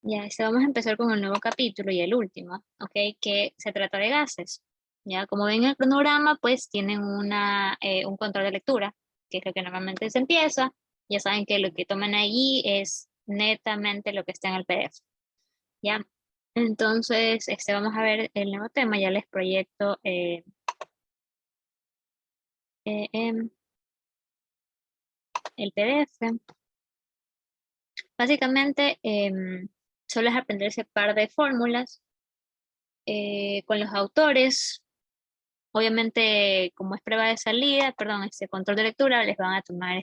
Ya, vamos a empezar con el nuevo capítulo y el último, ¿ok? Que se trata de gases. Ya, como ven en el cronograma, pues tienen un control de lectura, que es lo que normalmente se empieza. Ya saben que lo que toman allí es netamente lo que está en el PDF. Ya, entonces, vamos a ver el nuevo tema. Ya les proyecto em, el PDF. Básicamente, solo es aprender ese par de fórmulas con los autores. Obviamente, como es prueba de salida, perdón, este control de lectura, les van a tomar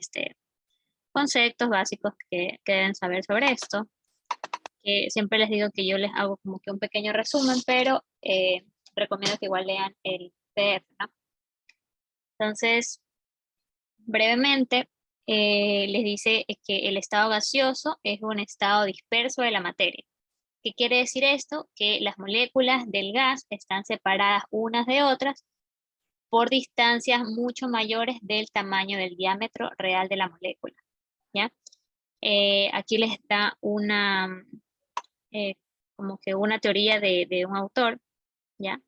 conceptos básicos que deben saber sobre esto. Que siempre les digo que yo les hago como que un pequeño resumen, pero recomiendo que igual lean el PDF, ¿no? Entonces, brevemente, les dice que el estado gaseoso es un estado disperso de la materia. ¿Qué quiere decir esto? Que las moléculas del gas están separadas unas de otras por distancias mucho mayores del tamaño del diámetro real de la molécula, ¿ya? Aquí les da eh, como que una teoría de un autor, ¿ya?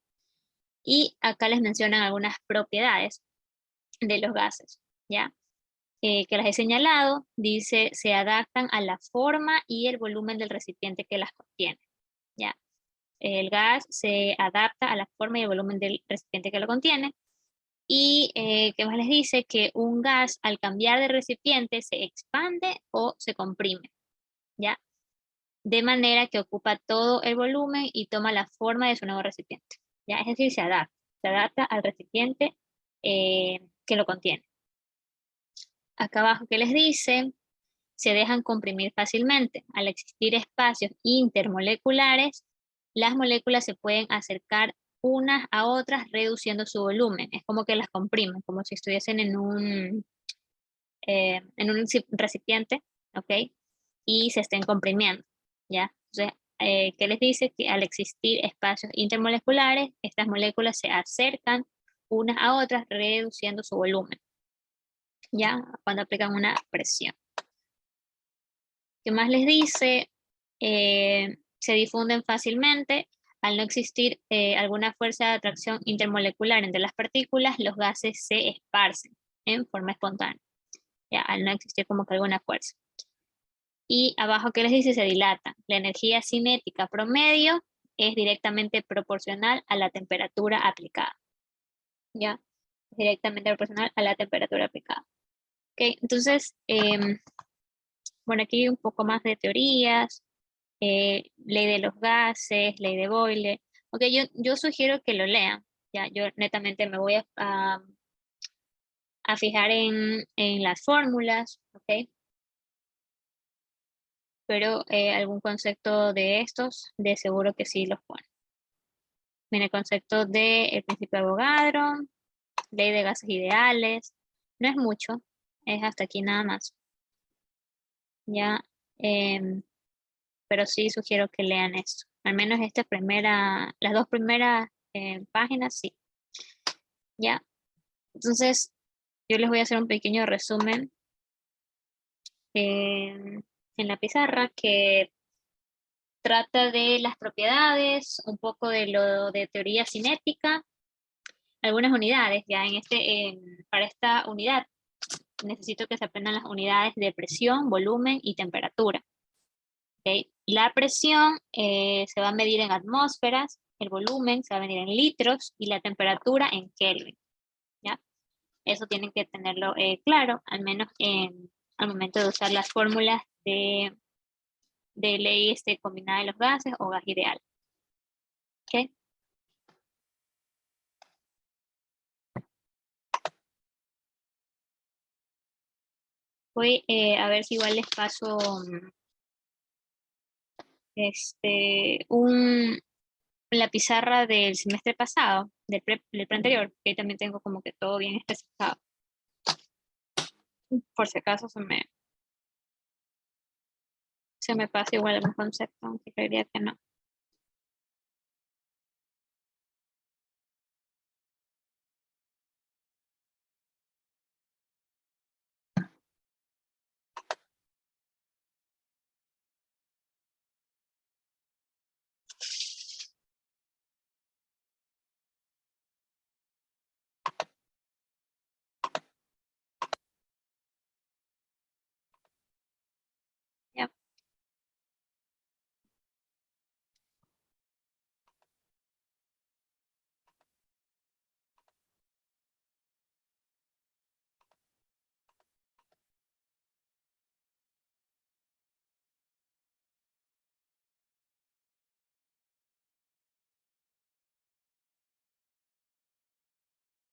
Y acá les mencionan algunas propiedades de los gases, ¿ya? Que las he señalado, dice, se adaptan a la forma y el volumen del recipiente que las contiene, ¿ya? El gas se adapta a la forma y el volumen del recipiente que lo contiene. Y ¿qué más les dice? Que un gas al cambiar de recipiente se expande o se comprime, ¿ya? De manera que ocupa todo el volumen y toma la forma de su nuevo recipiente, ¿ya? Es decir, se adapta al recipiente que lo contiene. Acá abajo, ¿qué les dice? Se dejan comprimir fácilmente. Al existir espacios intermoleculares, las moléculas se pueden acercar unas a otras reduciendo su volumen. Es como que las comprimen, como si estuviesen en un recipiente, ¿ok? Y se estén comprimiendo, ¿ya? Entonces, ¿qué les dice? Que al existir espacios intermoleculares, estas moléculas se acercan unas a otras reduciendo su volumen, ¿ya? Cuando aplican una presión. ¿Qué más les dice? Se difunden fácilmente. Al no existir alguna fuerza de atracción intermolecular entre las partículas, los gases se esparcen en forma espontánea, ya, al no existir como que alguna fuerza. Y abajo, ¿qué les dice? Se dilata. La energía cinética promedio es directamente proporcional a la temperatura aplicada, ¿ya? Directamente proporcional a la temperatura aplicada. Ok, entonces, bueno, aquí un poco más de teorías, ley de los gases, ley de Boyle. Ok, yo sugiero que lo lean, ya, yo netamente me voy a fijar en las fórmulas, ok, pero algún concepto de estos, de seguro que sí los pone. Mira, el concepto de el principio de Avogadro, ley de gases ideales, no es mucho, es hasta aquí nada más, ya, em, pero sí sugiero que lean esto, al menos las dos primeras páginas, sí, ya. Entonces, yo les voy a hacer un pequeño resumen en la pizarra que trata de las propiedades, un poco de lo de teoría cinética, algunas unidades, ya para esta unidad necesito que se aprendan las unidades de presión, volumen y temperatura. ¿Okay? La presión se va a medir en atmósferas, el volumen se va a medir en litros y la temperatura en Kelvin, ¿ya? Eso tienen que tenerlo claro, al menos al momento de usar las fórmulas de ley combinada de los gases o gas ideal. ¿Okay? Voy a ver si igual les paso la pizarra del semestre pasado, del pre anterior, que ahí también tengo como que todo bien especificado. Por si acaso se me pasa igual algún concepto, aunque creería que no.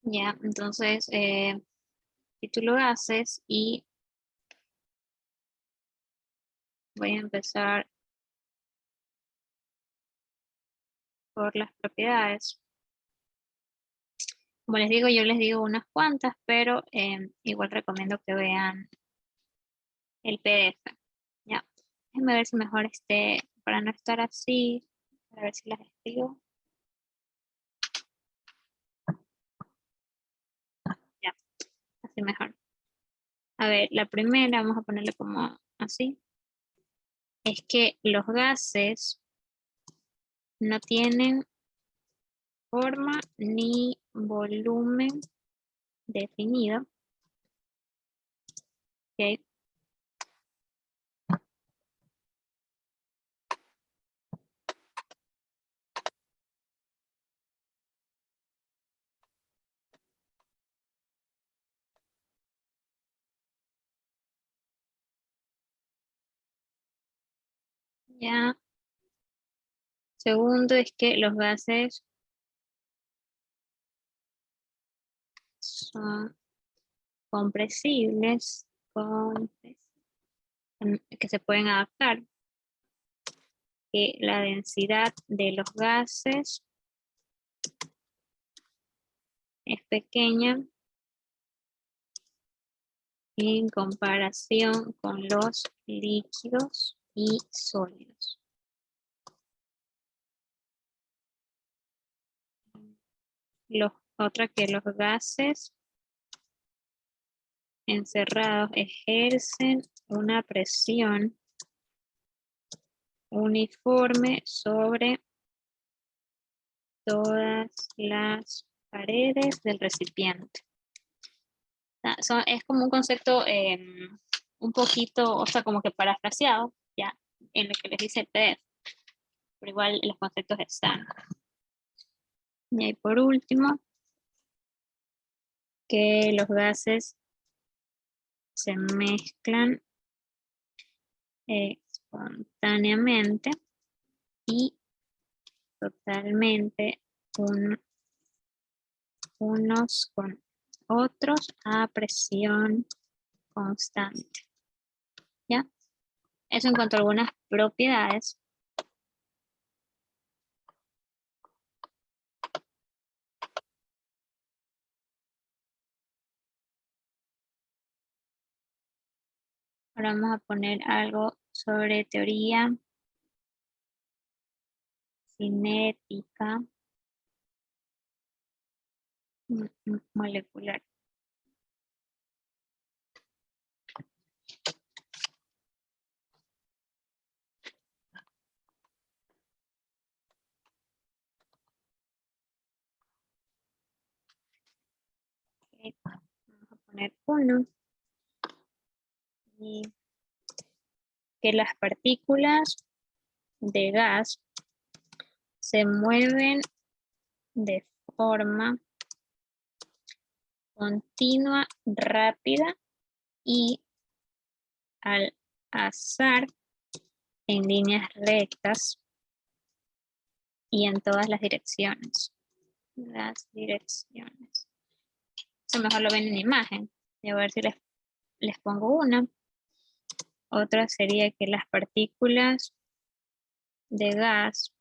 Ya, entonces, título gases y voy a empezar por las propiedades. Como les digo, yo les digo unas cuantas, pero igual recomiendo que vean el PDF. Ya, déjenme ver si mejor para no estar así, para ver si las escribo. Ya, así mejor. A ver, la primera, vamos a ponerle como así, es que los gases no tienen forma ni volumen definido. ¿Ok? Ya. Segundo es que los gases son compresibles, que se pueden adaptar, que la densidad de los gases es pequeña en comparación con los líquidos y sólidos. Otra que los gases encerrados ejercen una presión uniforme sobre todas las paredes del recipiente. Es como un concepto un poquito, o sea, como que parafraseado, ya, en lo que les dice el PDF, pero igual los conceptos están. Y por último, que los gases se mezclan espontáneamente y totalmente unos con otros a presión constante. ¿Ya? Eso en cuanto a algunas propiedades. Ahora vamos a poner algo sobre teoría cinética molecular. Okay. Vamos a poner 1 y que las partículas de gas se mueven de forma continua, rápida y al azar en líneas rectas y en todas las direcciones. Las direcciones. Eso mejor lo ven en imagen. Y a ver si les pongo una. Otra sería que las partículas de gas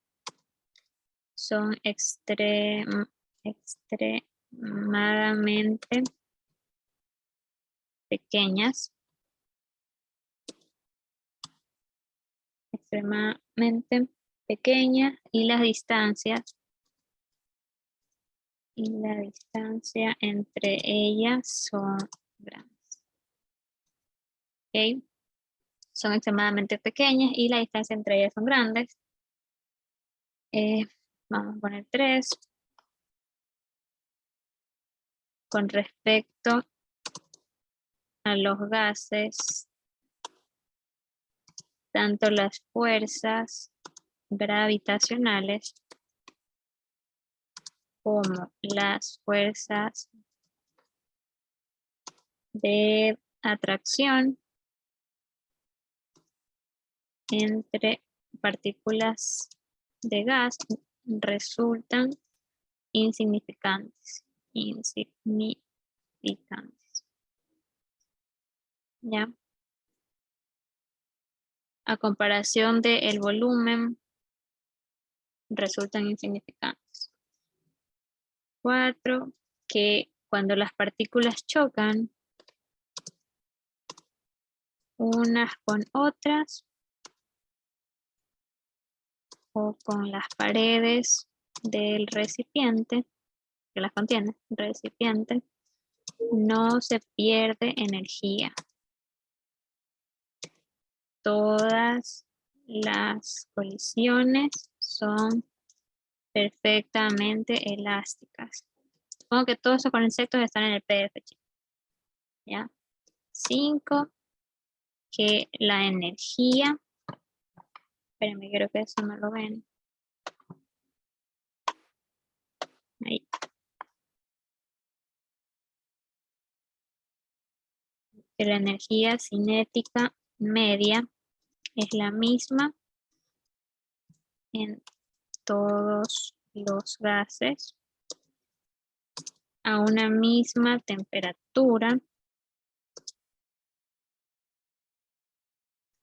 son extremadamente pequeñas. Extremadamente pequeñas y la distancia entre ellas son grandes. ¿Okay? Son extremadamente pequeñas y la distancia entre ellas son grandes. Vamos a poner 3. Con respecto a los gases, tanto las fuerzas gravitacionales como las fuerzas de atracción entre partículas de gas resultan insignificantes. insignificantes. ¿Ya? A comparación del volumen, resultan insignificantes. 4, que cuando las partículas chocan unas con otras o con las paredes del recipiente, que las contiene, el recipiente, no se pierde energía. Todas las colisiones son perfectamente elásticas. Supongo que todos esos conceptos están en el PDF, chicos. ¿Ya? 5, que la energía, espérenme, quiero que eso me lo ven. Ahí. Que la energía cinética media es la misma en todos los gases a una misma temperatura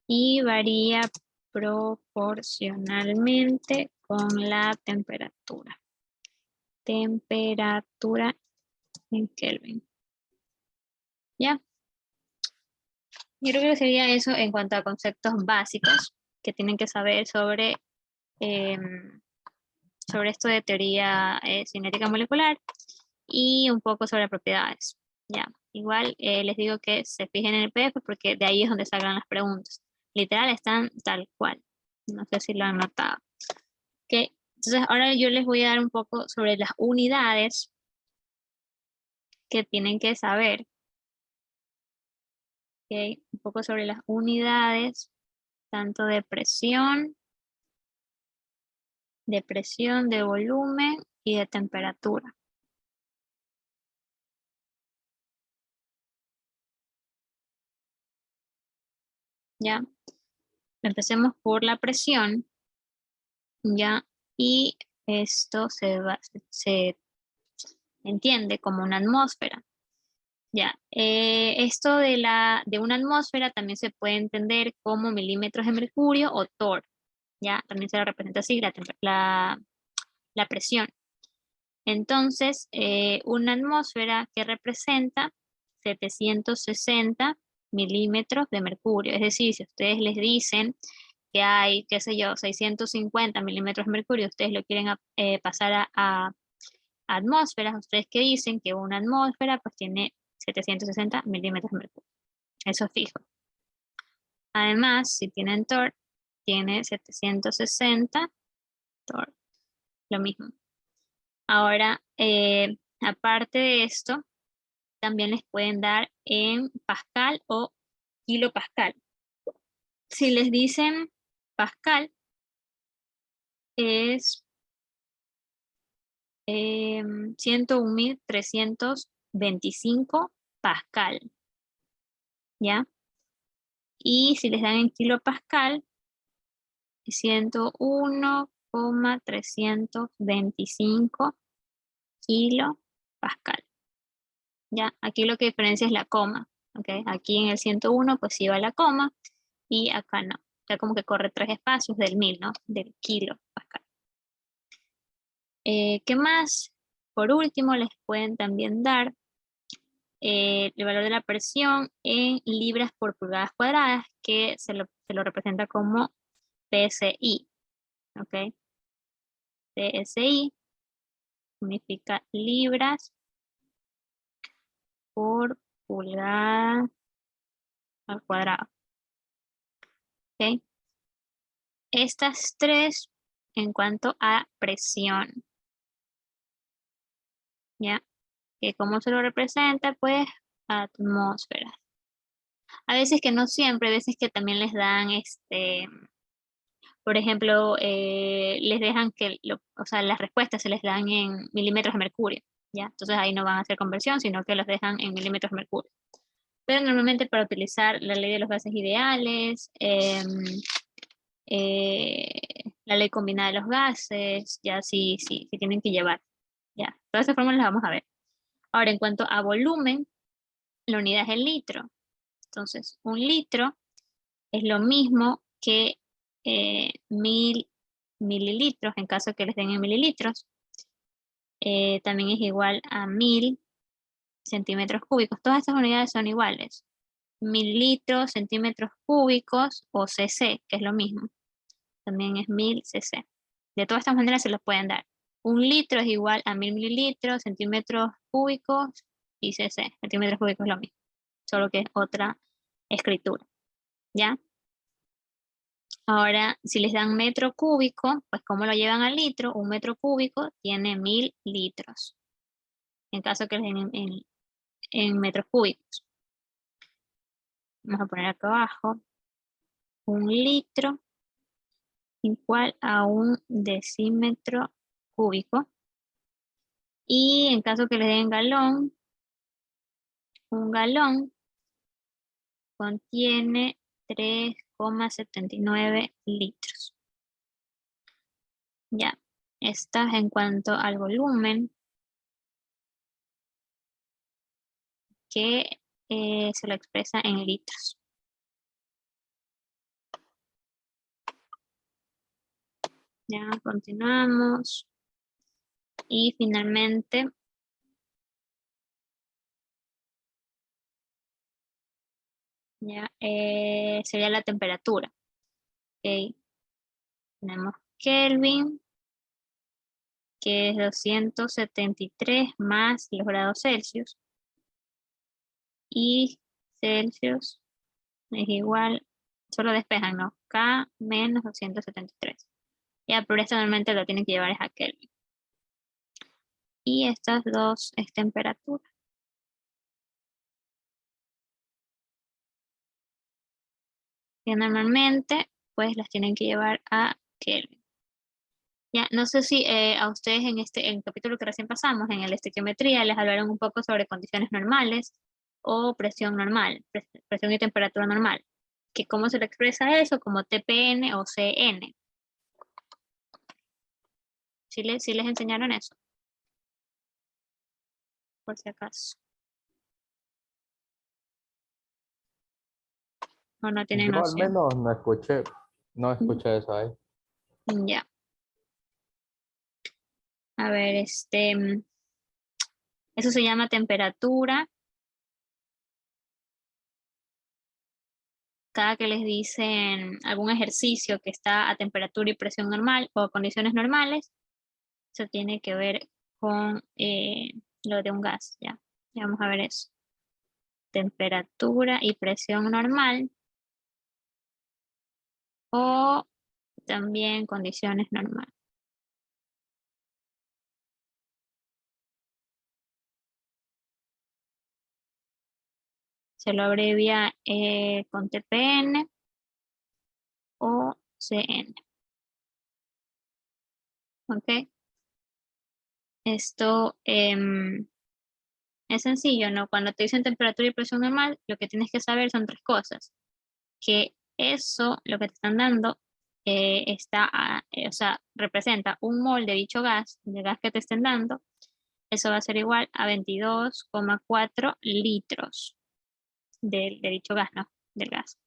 y varía proporcionalmente con la temperatura. Temperatura en Kelvin. ¿Ya? Yo creo que sería eso en cuanto a conceptos básicos que tienen que saber sobre esto de teoría cinética molecular y un poco sobre propiedades. Ya, igual les digo que se fijen en el PDF porque de ahí es donde salgan las preguntas. Literal están tal cual. No sé si lo han notado. Okay. Entonces ahora yo les voy a dar un poco sobre las unidades que tienen que saber. Okay. Un poco sobre las unidades, tanto de presión, de volumen y de temperatura. ¿Ya? Empecemos por la presión, ¿ya? Y esto se entiende como una atmósfera, ¿ya? Esto de una atmósfera también se puede entender como milímetros de mercurio o torr, ¿ya? También se lo representa así la presión. Entonces, una atmósfera que representa 760 milímetros de mercurio. Es decir, si ustedes les dicen que hay, qué sé yo, 650 milímetros de mercurio, ustedes lo quieren pasar a atmósferas, ustedes que dicen que una atmósfera pues tiene 760 milímetros de mercurio. Eso es fijo. Además, si tienen torr, tiene 760 torr, lo mismo. Ahora, aparte de esto, también les pueden dar en pascal o kilopascal. Si les dicen pascal, es 101.325 pascal, ¿ya? Y si les dan en kilopascal, 101,325 kilopascal. ¿Ya? Aquí lo que diferencia es la coma, ¿ok? Aquí en el 101 pues sí va la coma y acá no. O sea, como que corre 3 espacios del 1000, ¿no? Del kilopascal. ¿Qué más? Por último, les pueden también dar el valor de la presión en libras por pulgadas cuadradas, que se lo representa como PSI. ¿Ok? PSI significa libras por pulgada al cuadrado. ¿Ok? Estas tres en cuanto a presión. ¿Ya? Que cómo se lo representa, pues atmósferas. A veces que no siempre, a veces que también les dan, por ejemplo, les dejan que, o sea, las respuestas se les dan en milímetros de mercurio, ¿ya? Entonces ahí no van a hacer conversión, sino que los dejan en milímetros de mercurio. Pero normalmente para utilizar la ley de los gases ideales, la ley combinada de los gases, ya sí tienen que llevar, ya. Todas esas fórmulas las vamos a ver. Ahora, en cuanto a volumen, la unidad es el litro. Entonces, un litro es lo mismo que 1000 mililitros, en caso que les den en mililitros. También es igual a 1000 centímetros cúbicos. Todas estas unidades son iguales. Mililitros, centímetros cúbicos o cc, que es lo mismo. También es 1000 cc. De todas estas maneras se los pueden dar. Un litro es igual a 1000 mililitros, centímetros cúbicos y cc. Centímetros cúbicos es lo mismo, solo que es otra escritura. ¿Ya? Ahora, si les dan metro cúbico, pues ¿cómo lo llevan al litro? Un metro cúbico tiene 1000 litros. En caso que les den en metros cúbicos. Vamos a poner acá abajo. Un litro igual a un decímetro cúbico. Y en caso que les den galón, un galón contiene 3,79 litros. Ya, esta es en cuanto al volumen que se lo expresa en litros. Ya, continuamos. Y finalmente, ya, sería la temperatura. Ok. Tenemos Kelvin, que es 273 más los grados Celsius. Y Celsius es igual, solo despejan, ¿no? K menos 273. Ya, pero esto normalmente lo tienen que llevar es a Kelvin. Y estas dos es temperatura. Que normalmente, pues las tienen que llevar a Kelvin. Ya, no sé si a ustedes en en el capítulo que recién pasamos, en el estequiometría, les hablaron un poco sobre condiciones normales o presión normal, presión y temperatura normal. Que cómo se le expresa eso, como TPN o CN. Sí les enseñaron eso, por si acaso. O no tienen Yo al noción. menos no escuché eso ahí. Ya. A ver, eso se llama temperatura. Cada que les dicen algún ejercicio que está a temperatura y presión normal o condiciones normales, eso tiene que ver con lo de un gas, ya. Ya vamos a ver eso. Temperatura y presión normal o también condiciones normales. Se lo abrevia con TPN o CN. ¿Ok? Esto es sencillo, ¿no? Cuando te dicen temperatura y presión normal, lo que tienes que saber son tres cosas. Que eso, lo que te están dando, o sea, representa un mol de dicho gas, de gas que te estén dando, eso va a ser igual a 22,4 litros de dicho gas, ¿no? Del gas.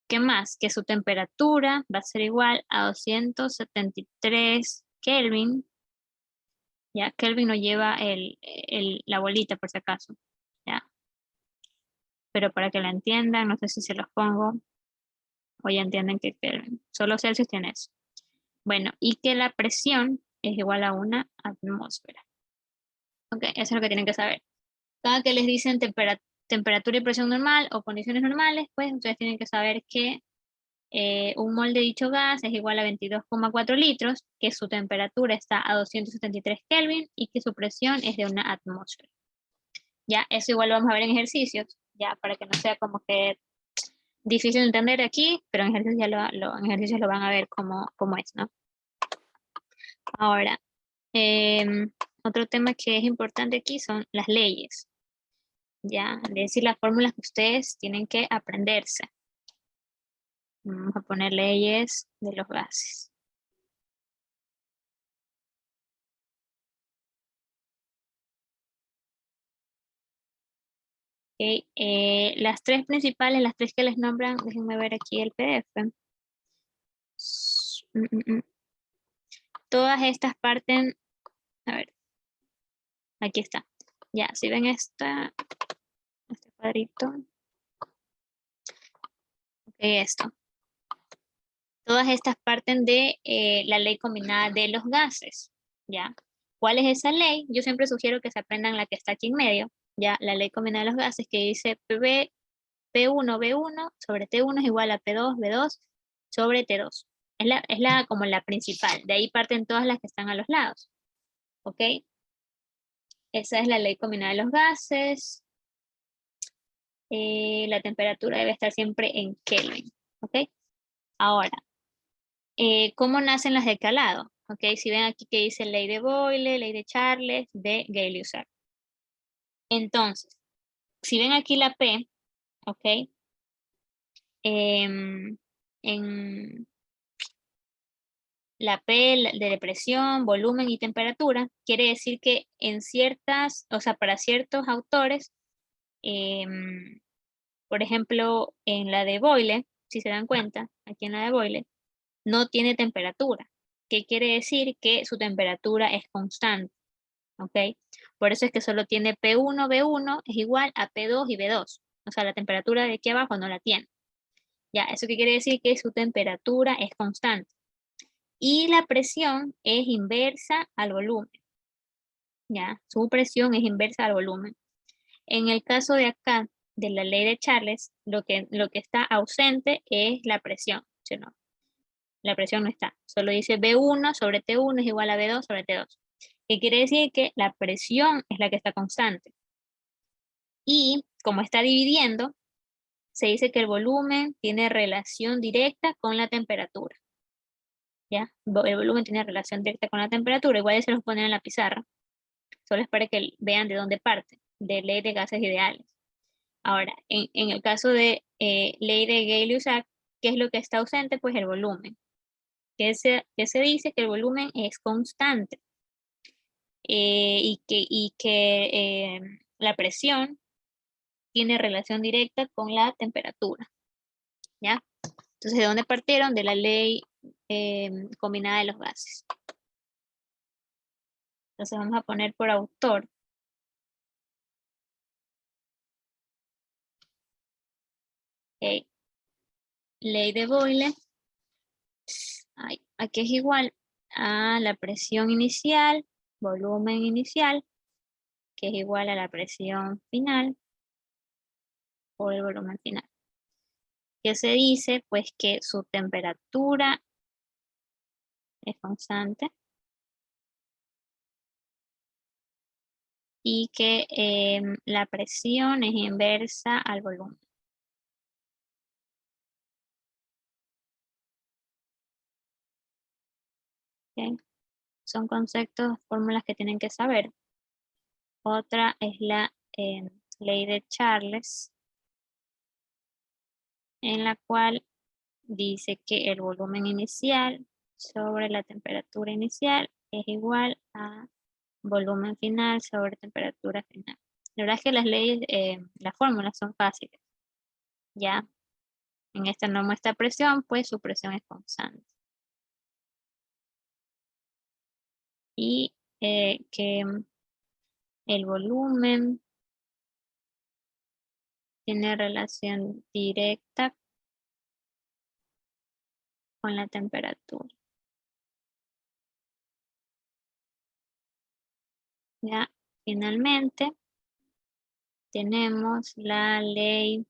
¿Qué más? Que su temperatura va a ser igual a 273 Kelvin. Ya, Kelvin no lleva la bolita por si acaso. Ya, pero para que la entiendan, no sé si se los pongo o ya entienden que Kelvin. Solo Celsius tiene eso. Bueno, y que la presión es igual a una atmósfera. Ok, eso es lo que tienen que saber. Cada que les dicen temperatura y presión normal o condiciones normales, pues ustedes tienen que saber que un mol de dicho gas es igual a 22,4 litros, que su temperatura está a 273 Kelvin y que su presión es de una atmósfera. Ya, eso igual lo vamos a ver en ejercicios, ya, para que no sea como que difícil de entender aquí, pero en ejercicios ya en ejercicios lo van a ver cómo es, ¿no? Ahora, otro tema que es importante aquí son las leyes, ya, es decir, las fórmulas que ustedes tienen que aprenderse. Vamos a poner leyes de los gases. Ok, las tres principales, las tres que les nombran, déjenme ver aquí el PDF. Mm, mm, mm. Todas estas parten, a ver, aquí está. Ya, si ven este cuadrito, ok, esto. Todas estas parten de la ley combinada de los gases, ¿ya? ¿Cuál es esa ley? Yo siempre sugiero que se aprendan la que está aquí en medio, ¿ya? La ley combinada de los gases que dice P1, B1 sobre T1 es igual a P2, B2 sobre T2. Es como la principal. De ahí parten todas las que están a los lados. ¿Ok? Esa es la ley combinada de los gases. La temperatura debe estar siempre en Kelvin. ¿Ok? Ahora, ¿cómo nacen las de calado? ¿Ok? Si ven aquí que dice ley de Boyle, ley de Charles, de Gay-Lussac. Entonces, si ven aquí la P, ¿ok? En la P de presión, volumen y temperatura, quiere decir que en ciertas, o sea, para ciertos autores, por ejemplo, en la de Boyle, si se dan cuenta, aquí en la de Boyle, no tiene temperatura. ¿Qué quiere decir? Que su temperatura es constante, ¿ok? Por eso es que solo tiene P1, B1 es igual a P2 y B2. O sea, la temperatura de aquí abajo no la tiene. Ya, ¿eso qué quiere decir? Que su temperatura es constante. Y la presión es inversa al volumen. ¿Ya? Su presión es inversa al volumen. En el caso de acá, de la ley de Charles, lo que está ausente es la presión. ¿Sí, no? La presión no está. Solo dice B1 sobre T1 es igual a B2 sobre T2. ¿Qué quiere decir? Que la presión es la que está constante. Y como está dividiendo, se dice que el volumen tiene relación directa con la temperatura. ¿Ya? El volumen tiene relación directa con la temperatura. Igual se los ponen en la pizarra. Solo es para que vean de dónde parte, de ley de gases ideales. Ahora, en el caso de ley de Gay-Lussac, ¿qué es lo que está ausente? Pues el volumen. Que se dice que el volumen es constante y que la presión tiene relación directa con la temperatura. ¿Ya? Entonces, ¿de dónde partieron? De la ley combinada de los gases. Entonces, vamos a poner por autor. Okay. Ley de Boyle. Aquí es igual a la presión inicial, volumen inicial, que es igual a la presión final por el volumen final. ¿Qué se dice? Pues que su temperatura es constante y que la presión es inversa al volumen. ¿Okay? Son conceptos, fórmulas que tienen que saber. Otra es la ley de Charles, en la cual dice que el volumen inicial sobre la temperatura inicial es igual a volumen final sobre temperatura final. La verdad es que las leyes, las fórmulas son fáciles. Ya en esta no muestra presión, pues su presión es constante. Y que el volumen tiene relación directa con la temperatura. Ya, finalmente tenemos la ley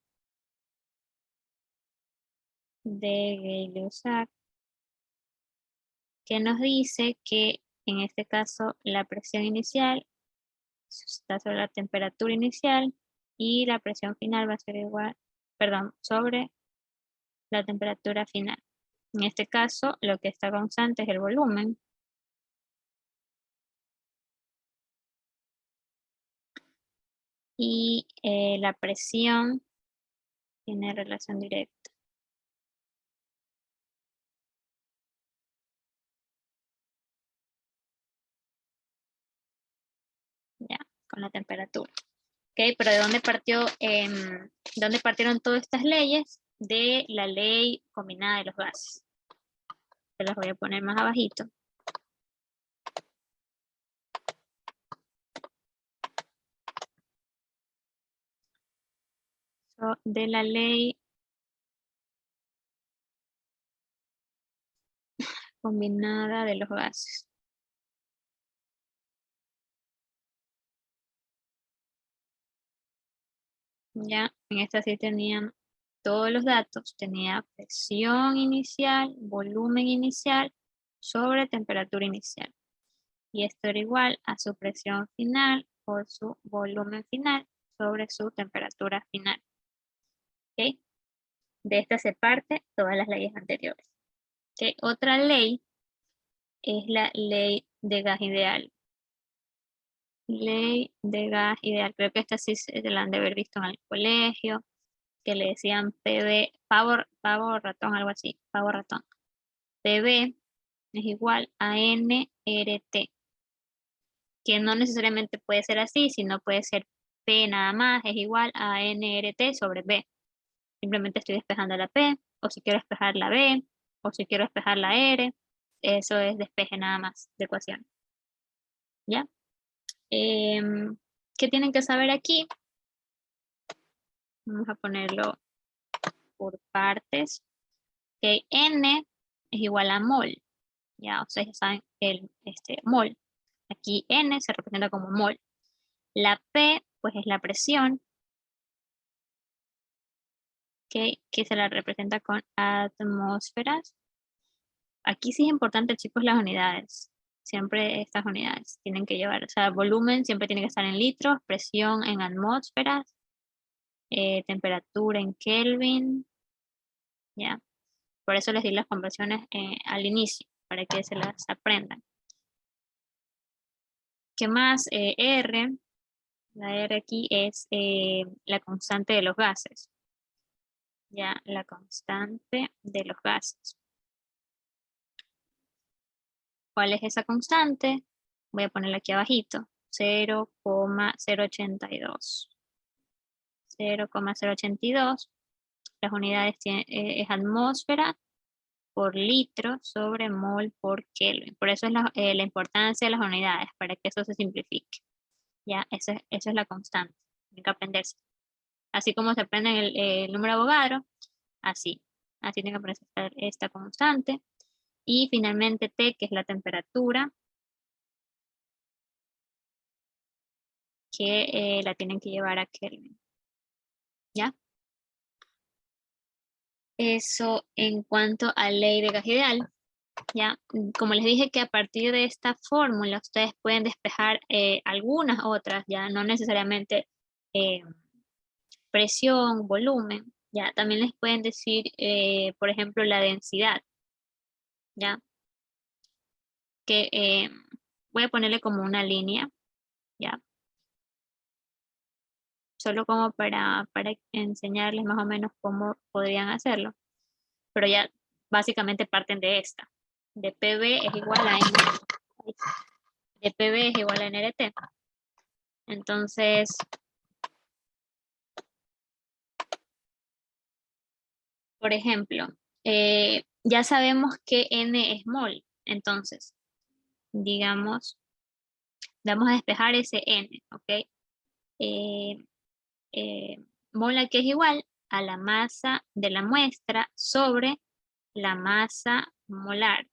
de Gay-Lussac que nos dice que en este caso la presión inicial está sobre la temperatura inicial y la presión final va a ser igual, perdón, sobre la temperatura final. En este caso, lo que está constante es el volumen. Y la presión tiene relación directa. Ya, con la temperatura. ¿Ok? Pero ¿de dónde dónde partieron todas estas leyes? De la ley combinada de los gases. Se las voy a poner más abajito. De la ley combinada de los gases. Ya, en esta sí tenían todos los datos. Tenía presión inicial, volumen inicial sobre temperatura inicial. Y esto era igual a su presión final por su volumen final sobre su temperatura final. ¿Ok? De esta se parte todas las leyes anteriores. ¿Ok? Otra ley es la ley de gas ideal. Ley de gas ideal. Creo que esta sí se la han de haber visto en el colegio, que le decían PV, pavo ratón, algo así, pavo ratón. PV es igual a nRT, que no necesariamente puede ser así, sino puede ser P nada más, es igual a nRT sobre B. Simplemente estoy despejando la P, o si quiero despejar la B, o si quiero despejar la R, eso es despeje nada más de ecuación. ¿Ya? ¿Qué tienen que saber aquí? Vamos a ponerlo por partes. Que N es igual a mol. Ya, ustedes ya saben el mol. Aquí N se representa como mol. La P, pues es la presión, que se la representa con atmósferas. Aquí sí es importante, chicos, las unidades. Siempre estas unidades tienen que llevar, o sea, volumen siempre tiene que estar en litros, presión en atmósferas, temperatura en Kelvin, ya. Por eso les di las conversiones al inicio, para que se las aprendan. ¿Qué más? R, la R aquí es la constante de los gases. Ya, la constante de los gases. ¿Cuál es esa constante? Voy a ponerla aquí abajito. 0,082. 0,082. Las unidades es atmósfera por litro sobre mol por Kelvin. Por eso es la importancia de las unidades, para que eso se simplifique. Ya, esa es la constante. Tienen que aprenderse. Así como se aprende el número de Avogadro, así. Así tienen que aprender esta constante. Y finalmente T, que es la temperatura, que la tienen que llevar a Kelvin. ¿Ya? Eso en cuanto a ley de gas ideal. ¿Ya? Como les dije que a partir de esta fórmula ustedes pueden despejar algunas otras, ya no necesariamente eh, presión, volumen, ya también les pueden decir, por ejemplo, la densidad, ya que voy a ponerle como una línea, ya solo como para enseñarles más o menos cómo podrían hacerlo, pero ya básicamente parten de esta, de PV es igual a N, de PV es igual a NRT. Entonces, por ejemplo, ya sabemos que N es mol, entonces, digamos, vamos a despejar ese N, ¿ok? Eh, eh, mol aquí es igual a la masa de la muestra sobre la masa molar,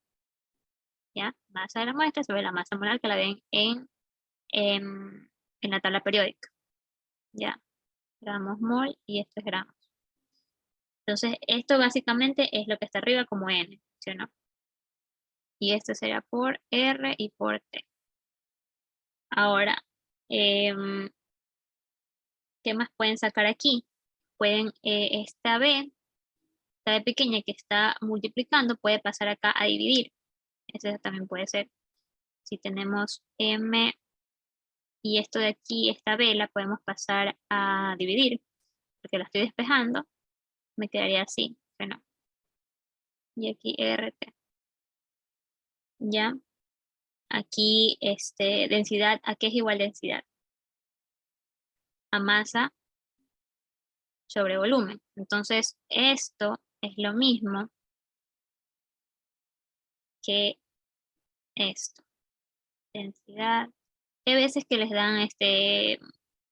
¿ya? Masa de la muestra sobre la masa molar que la ven en la tabla periódica, ¿ya? Gramos mol y esto es gramos. Entonces, esto básicamente es lo que está arriba como N, ¿sí o no? Y esto será por R y por T. Ahora, ¿qué más pueden sacar aquí? Pueden, esta B pequeña que está multiplicando, puede pasar acá a dividir. Eso también puede ser. Si tenemos M y esto de aquí, esta B, la podemos pasar a dividir, porque la estoy despejando, me quedaría así, bueno. Y aquí RT. ¿Ya? Aquí, densidad, ¿a qué es igual densidad? a masa sobre volumen. Entonces, esto es lo mismo que esto. Densidad. Hay veces que les dan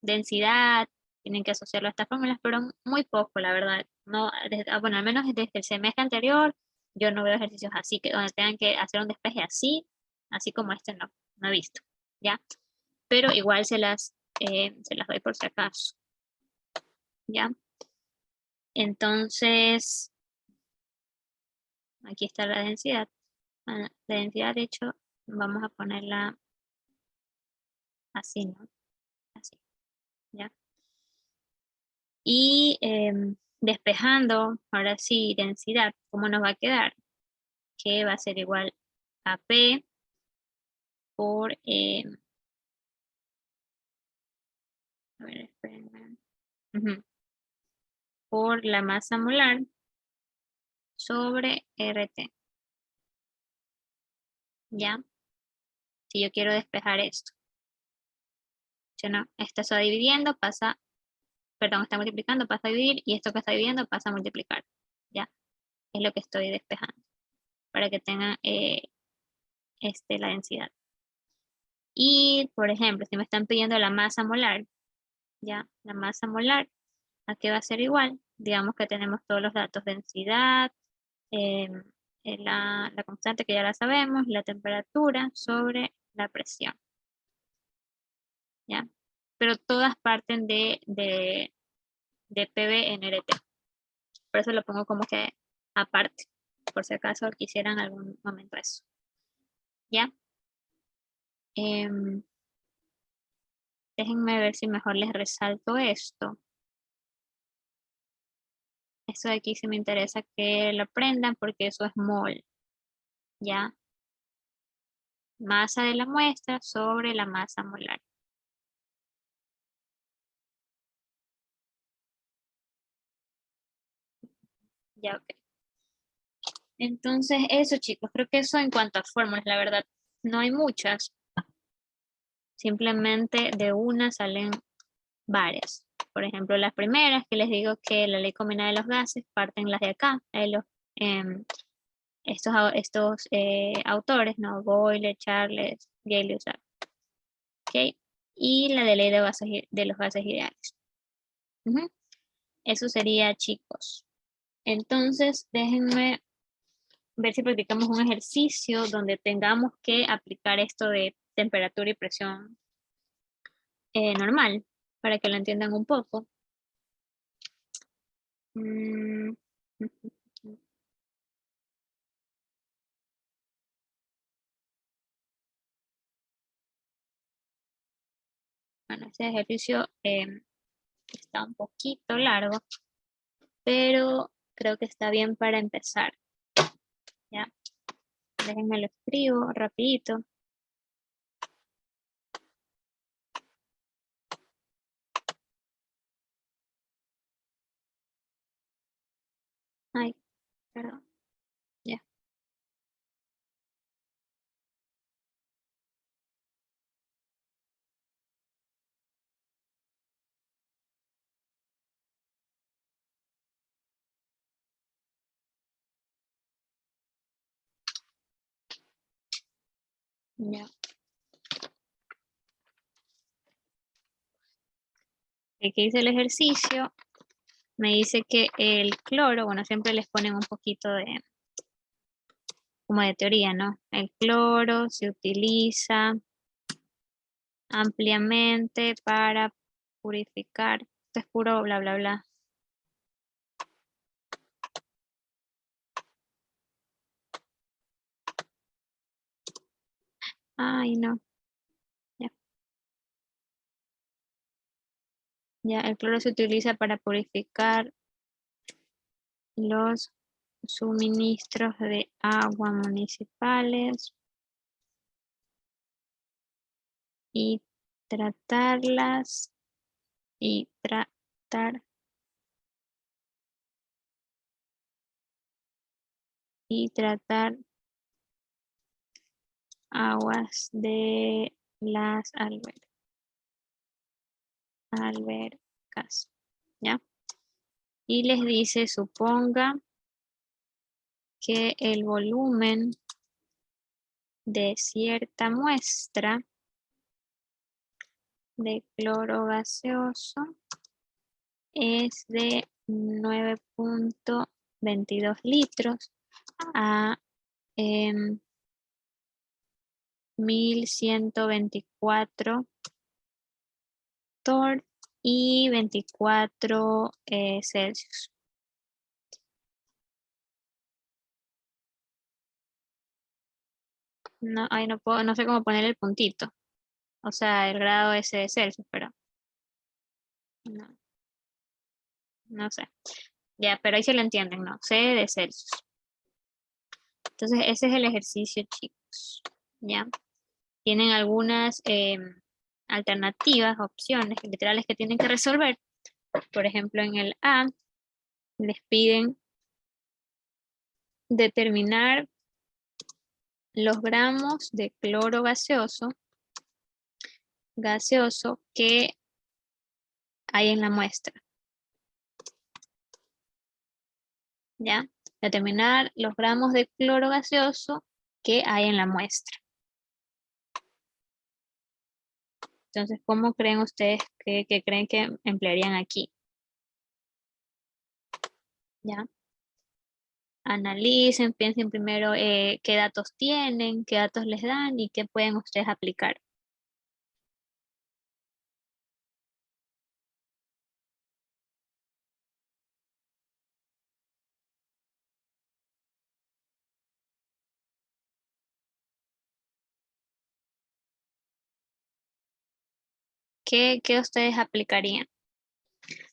densidad, tienen que asociarlo a estas fórmulas, pero muy poco, la verdad. No, bueno, al menos desde el semestre anterior, yo no veo ejercicios así, que donde tengan que hacer un despeje así como este no he visto, ¿ya? Pero igual se las doy por si acaso, ¿ya? Entonces, aquí está la densidad. La densidad, de hecho, vamos a ponerla así, ¿no? Así, ¿ya? Y despejando, ahora sí, densidad, ¿cómo nos va a quedar? Que va a ser igual a P por, a ver, espérenme. Ujú, por la masa molar sobre RT, ¿ya? Si yo quiero despejar esto. ¿Sí o no? Esto se va dividiendo, está multiplicando, pasa a dividir, y esto que está dividiendo pasa a multiplicar, ¿ya? Es lo que estoy despejando, para que tengan la densidad. Y, por ejemplo, si me están pidiendo la masa molar, ¿ya? La masa molar, ¿a qué va a ser igual? Digamos que tenemos todos los datos, densidad, em, la constante que ya la sabemos, la temperatura sobre la presión, ¿ya? Pero todas parten de PV en RT. Por eso lo pongo como que aparte, por si acaso quisieran algún momento eso, ¿ya? Em, Déjenme ver si mejor les resalto esto. Esto de aquí sí me interesa que lo aprendan porque eso es mol, ¿ya? Masa de la muestra sobre la masa molar. Ya, ok. Entonces, eso chicos, creo que eso en cuanto a fórmulas, la verdad, no hay muchas. Simplemente de una salen varias. Por ejemplo, las primeras que les digo que la ley combinada de los gases parten las de acá, em, estos autores, ¿no? Boyle, Charles, Galius, ¿ok? Y la de ley de los gases ideales. Ujú. Eso sería, chicos. Entonces, déjenme ver si practicamos un ejercicio donde tengamos que aplicar esto de temperatura y presión normal, para que lo entiendan un poco. Mm, Bueno, este ejercicio está un poquito largo, pero creo que está bien para empezar. ¿Ya? Déjenme lo escribo rapidito. Ay, perdón. Ya. Ya. Aquí hice el ejercicio. Me dice que el cloro, bueno, siempre les ponen un poquito como de teoría, ¿no? El cloro se utiliza ampliamente para purificar. Esto es puro bla, bla, bla. Ay, no. Ya. Ya, el cloro se utiliza para purificar los suministros de agua municipales y tratarlas y tratar y tratar aguas de las albercas. albercas, ¿ya? Y les dice, suponga que el volumen de cierta muestra de cloro gaseoso es de 9.22 litros a 1124 torr y 24 Celsius. No, ahí no puedo, no sé cómo poner el puntito. O sea, el grado ese de Celsius, pero no, no sé. Ya, pero ahí se lo entienden, ¿no? C de Celsius. Entonces, ese es el ejercicio, chicos. ¿Ya? Tienen algunas alternativas, opciones literales que tienen que resolver. Por ejemplo, en el A, les piden determinar los gramos de cloro gaseoso que hay en la muestra. ¿Ya? Determinar los gramos de cloro gaseoso que hay en la muestra. Entonces, ¿cómo creen ustedes que creen que emplearían aquí? ¿Ya? Analicen, piensen primero qué datos tienen, qué datos les dan y qué pueden ustedes aplicar. ¿Qué ustedes aplicarían?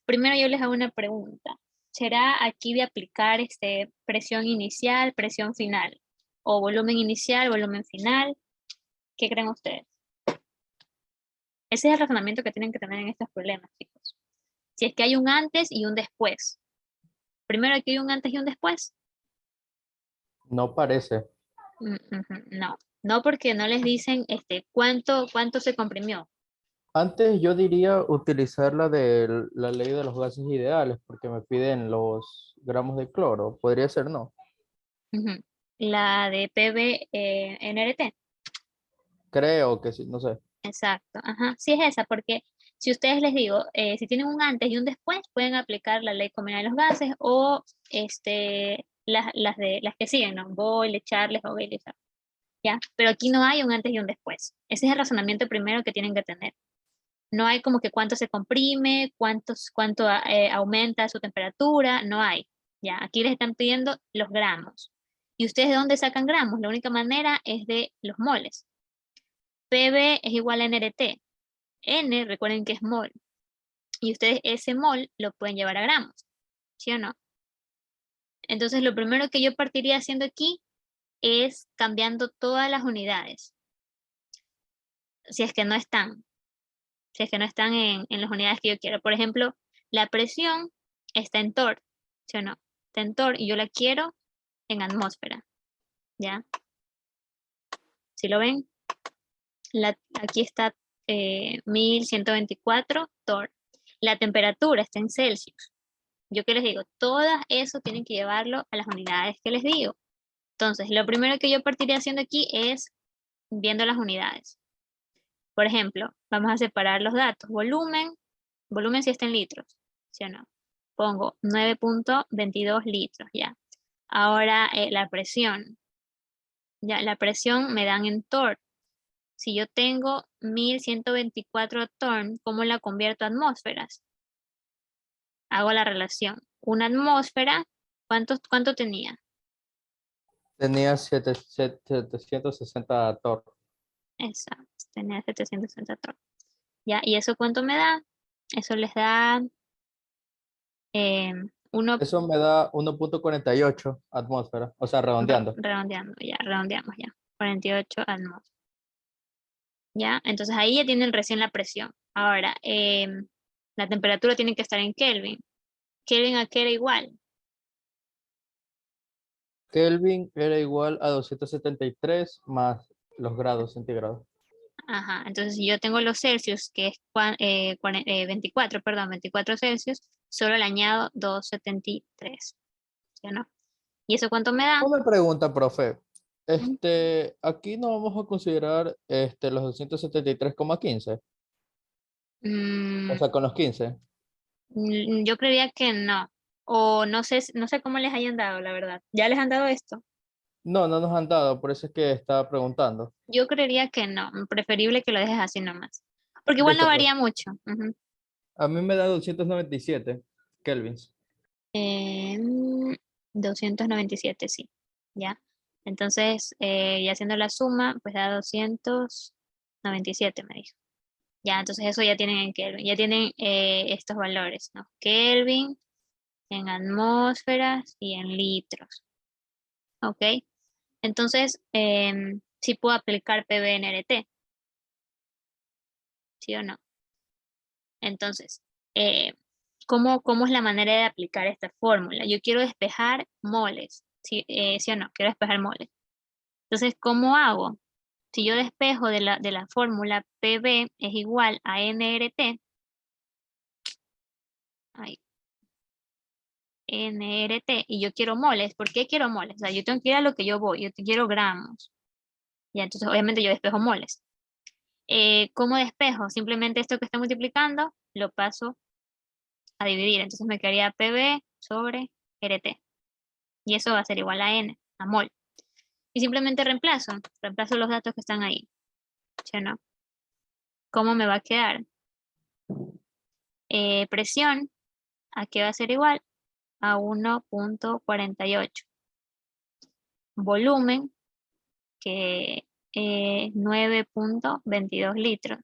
Primero yo les hago una pregunta. ¿Será aquí de aplicar presión inicial, presión final? ¿O volumen inicial, volumen final? ¿Qué creen ustedes? Ese es el razonamiento que tienen que tener en estos problemas, chicos. Si es que hay un antes y un después. Primero aquí hay un antes y un después. No parece. No, no porque no les dicen cuánto se comprimió. Antes yo diría utilizar la de la ley de los gases ideales, porque me piden los gramos de cloro. Podría ser, ¿no? Ujú. La de PV-NRT. Creo que sí, no sé. Exacto, ajá, sí es esa, porque si ustedes les digo, si tienen un antes y un después, pueden aplicar la ley comunal de los gases o las que siguen, ¿no? Boyle, Charles o Bailey, ¿ya? Pero aquí no hay un antes y un después. Ese es el razonamiento primero que tienen que tener. No hay como que cuánto se comprime, cuánto aumenta su temperatura, no hay. Ya, aquí les están pidiendo los gramos. ¿Y ustedes de dónde sacan gramos? La única manera es de los moles. PV es igual a NRT. N, recuerden que es mol. Y ustedes ese mol lo pueden llevar a gramos, ¿sí o no? Entonces lo primero que yo partiría haciendo aquí es cambiando todas las unidades. Si es que no están, si es que no están en las unidades que yo quiero. Por ejemplo, la presión está en torr, ¿sí o no? Está en torr y yo la quiero en atmósfera, ¿ya? Si lo ven, aquí está 1124 torr. La temperatura está en Celsius. Yo qué les digo, todas eso tienen que llevarlo a las unidades que les digo. Entonces, lo primero que yo partiría haciendo aquí es viendo las unidades. Por ejemplo, vamos a separar los datos. Volumen si está en litros, ¿sí o no? Pongo 9.22 litros, ya. Ahora la presión. Ya, la presión me dan en torr. Si yo tengo 1124 torr, ¿cómo la convierto a atmósferas? Hago la relación. Una atmósfera, ¿cuánto tenía? Tenía 760 torres. Exacto, tenía 760 torr. Ya, ¿y eso cuánto me da? Eso les da eh, uno, Eso me da 1.48 atmósfera, o sea, redondeando. redondeando, ya, redondeamos ya. 48 atmósferas. Ya, entonces ahí ya tienen recién la presión. Ahora, la temperatura tiene que estar en Kelvin. Kelvin a qué era igual. Kelvin era igual a 273 más los grados centígrados. Ajá, entonces si yo tengo los Celsius, que es 24, perdón, 24 Celsius, solo le añado 273, ¿sí o no? ¿Y eso cuánto me da? Una pregunta, profe. Mm, Aquí no vamos a considerar los 273,15. O mm, sea, con los 15. yo creería que no. O no sé, no sé cómo les hayan dado, la verdad. ¿Ya les han dado esto? No, no nos han dado, por eso es que estaba preguntando. Yo creería que no. Preferible que lo dejes así nomás. Porque igual no Listo, pues. varía mucho. Ujú. A mí me da 297 kelvins. Em, 297, sí. ¿Ya? Entonces, y haciendo la suma, pues da 297, me dijo. Ya, entonces eso ya tienen en Kelvin. Ya tienen estos valores, ¿no? Kelvin, en atmósferas y en litros. ¿Ok? Entonces, sí puedo aplicar PV-NRT, ¿sí o no? Entonces, eh, ¿cómo es la manera de aplicar esta fórmula? Yo quiero despejar moles, ¿sí o no? Quiero despejar moles. Entonces, ¿cómo hago? Si yo despejo de la fórmula PV es igual a NRT, ay, NRT, y yo quiero moles, ¿por qué quiero moles? O sea, yo tengo que ir a lo que yo voy, yo quiero gramos. Ya, entonces obviamente yo despejo moles. ¿Cómo despejo? Simplemente esto que está multiplicando lo paso a dividir. Entonces me quedaría PV sobre RT. Y eso va a ser igual a N, a mol. Y simplemente reemplazo los datos que están ahí. ¿Sí o no? ¿Cómo me va a quedar? Presión, ¿a qué va a ser igual? A 1,48. Volumen, que 9,22 litros.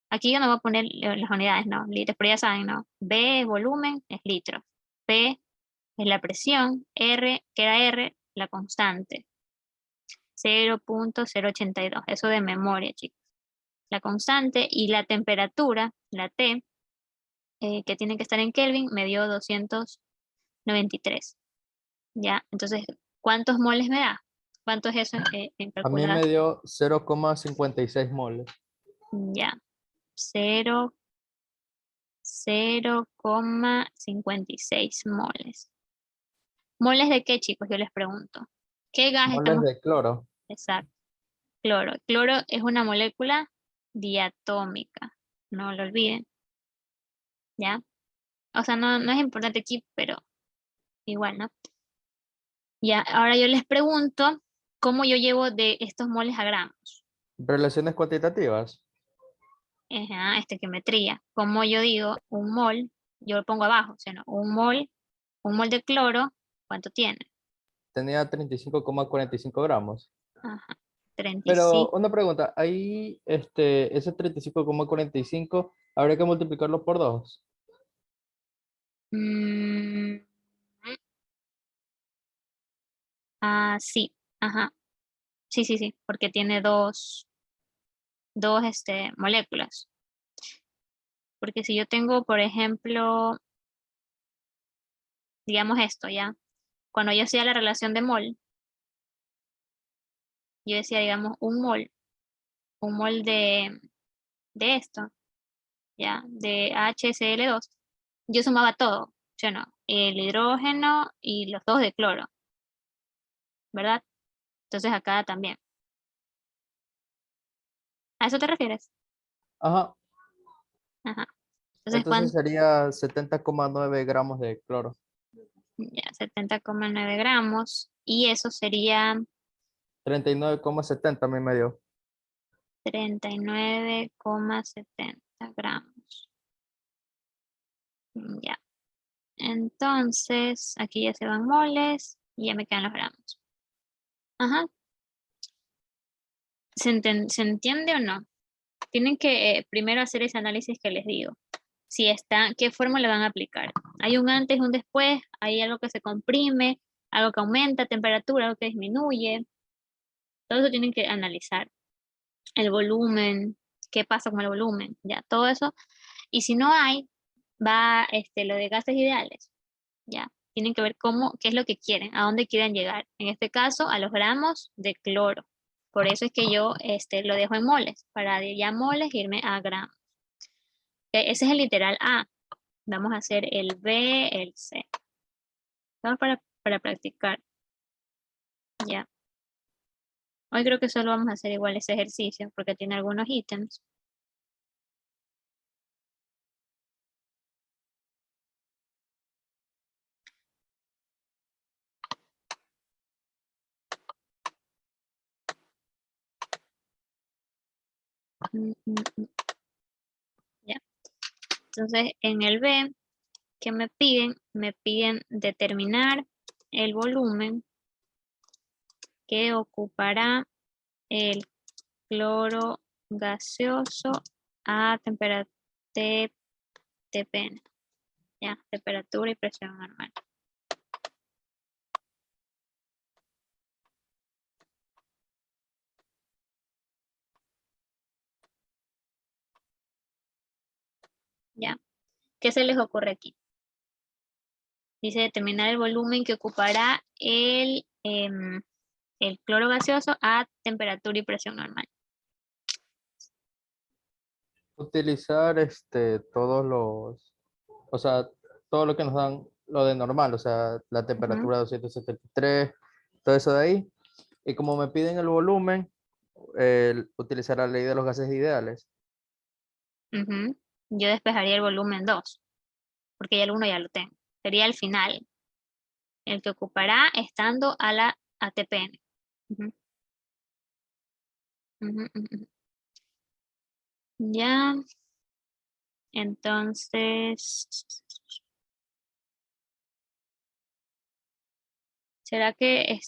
Aquí yo no voy a poner las unidades, no, litros, pero ya saben, ¿no? B es volumen, es litros. P es la presión, R, que era R, la constante, 0,082, eso de memoria, chicos. La constante y la temperatura, la T, que tiene que estar en Kelvin, me dio 293, ¿ya? Entonces, ¿cuántos moles me da? ¿Cuánto es eso en A mí calculada? me dio 0,56 moles. Ya, 0, 0,56 moles. ¿Moles de qué, chicos? Yo les pregunto. ¿Qué gas Moles estamos? de cloro. Exacto. Cloro. Cloro es una molécula diatómica. No lo olviden, ¿ya? O sea, no es importante aquí, pero igual, ¿no? Ya, ahora yo les pregunto, ¿cómo yo llevo de estos moles a gramos? Relaciones cuantitativas. Ajá, estequiometría. ¿Cómo yo digo un mol? Yo lo pongo abajo, o sea, no, un mol de cloro, ¿cuánto tiene? Tenía 35,45 gramos. Ajá, 35. Pero una pregunta, ahí ese 35,45 habría que multiplicarlo por 2. Mm, sí, ajá. Sí, sí, sí, porque tiene dos moléculas. Porque si yo tengo, por ejemplo, digamos esto, ¿ya? Cuando yo hacía la relación de mol, yo decía, digamos, un mol de esto, ¿ya? De HCl2, yo sumaba todo, ¿sí o no? El hidrógeno y los dos de cloro, ¿verdad? Entonces acá también. ¿A eso te refieres? Ajá. Ajá. Entonces, Entonces sería 70,9 gramos de cloro. Ya, 70,9 gramos. Y eso sería 39,70 a mí me dio. 39,70 gramos. Ya. Entonces, aquí ya se van moles y ya me quedan los gramos. Ajá. ¿Se entiende o no? Tienen que primero hacer ese análisis que les digo. Si está, ¿qué fórmula van a aplicar? Hay un antes y un después, hay algo que se comprime, algo que aumenta temperatura, algo que disminuye. Todo eso tienen que analizar. El volumen, qué pasa con el volumen, ya, todo eso. Y si no hay, va lo de gases ideales, ya. Tienen que ver qué es lo que quieren, a dónde quieren llegar. En este caso, a los gramos de cloro. Por eso es que yo lo dejo en moles, para de ya moles irme a gramos. Ese es el literal A. Vamos a hacer el B, el C. Vamos para practicar. Ya. Hoy creo que solo vamos a hacer igual ese ejercicio porque tiene algunos ítems. Ya. Entonces, en el B, ¿qué me piden? Me piden determinar el volumen que ocupará el cloro gaseoso a temperatura TPN. Ya, temperatura y presión normal. Ya. ¿Qué se les ocurre aquí? Dice determinar el volumen que ocupará el cloro gaseoso a temperatura y presión normal. Utilizar todos los, o sea, todo lo que nos dan lo de normal, o sea, la Ujú, temperatura 273, todo eso de ahí. Y como me piden el volumen, utilizar la ley de los gases ideales. ujú. Yo despejaría el volumen 2 porque ya el 1 ya lo tengo. Sería el final, el que ocupará estando a la ATPN. Ujú, ujú, ujú. Ya, entonces, ¿será que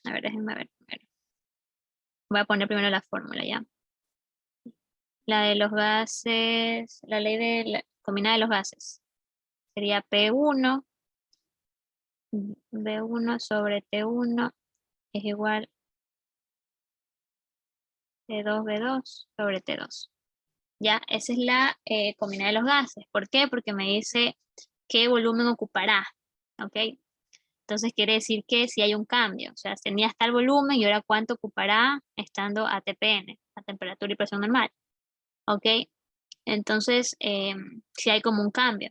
a ver, déjenme ver primero. Voy a poner primero la fórmula ya. La de los gases, la ley de la combinada de los gases. Sería B1 sobre T1 es igual T2B2 sobre T2. Ya, esa es la combinada de los gases. ¿Por qué? Porque me dice qué volumen ocupará. ¿Ok? Entonces quiere decir que si hay un cambio, o sea, tenía hasta el volumen y ahora cuánto ocupará estando a TPN, a temperatura y presión normal. ¿Ok? Entonces, si hay como un cambio.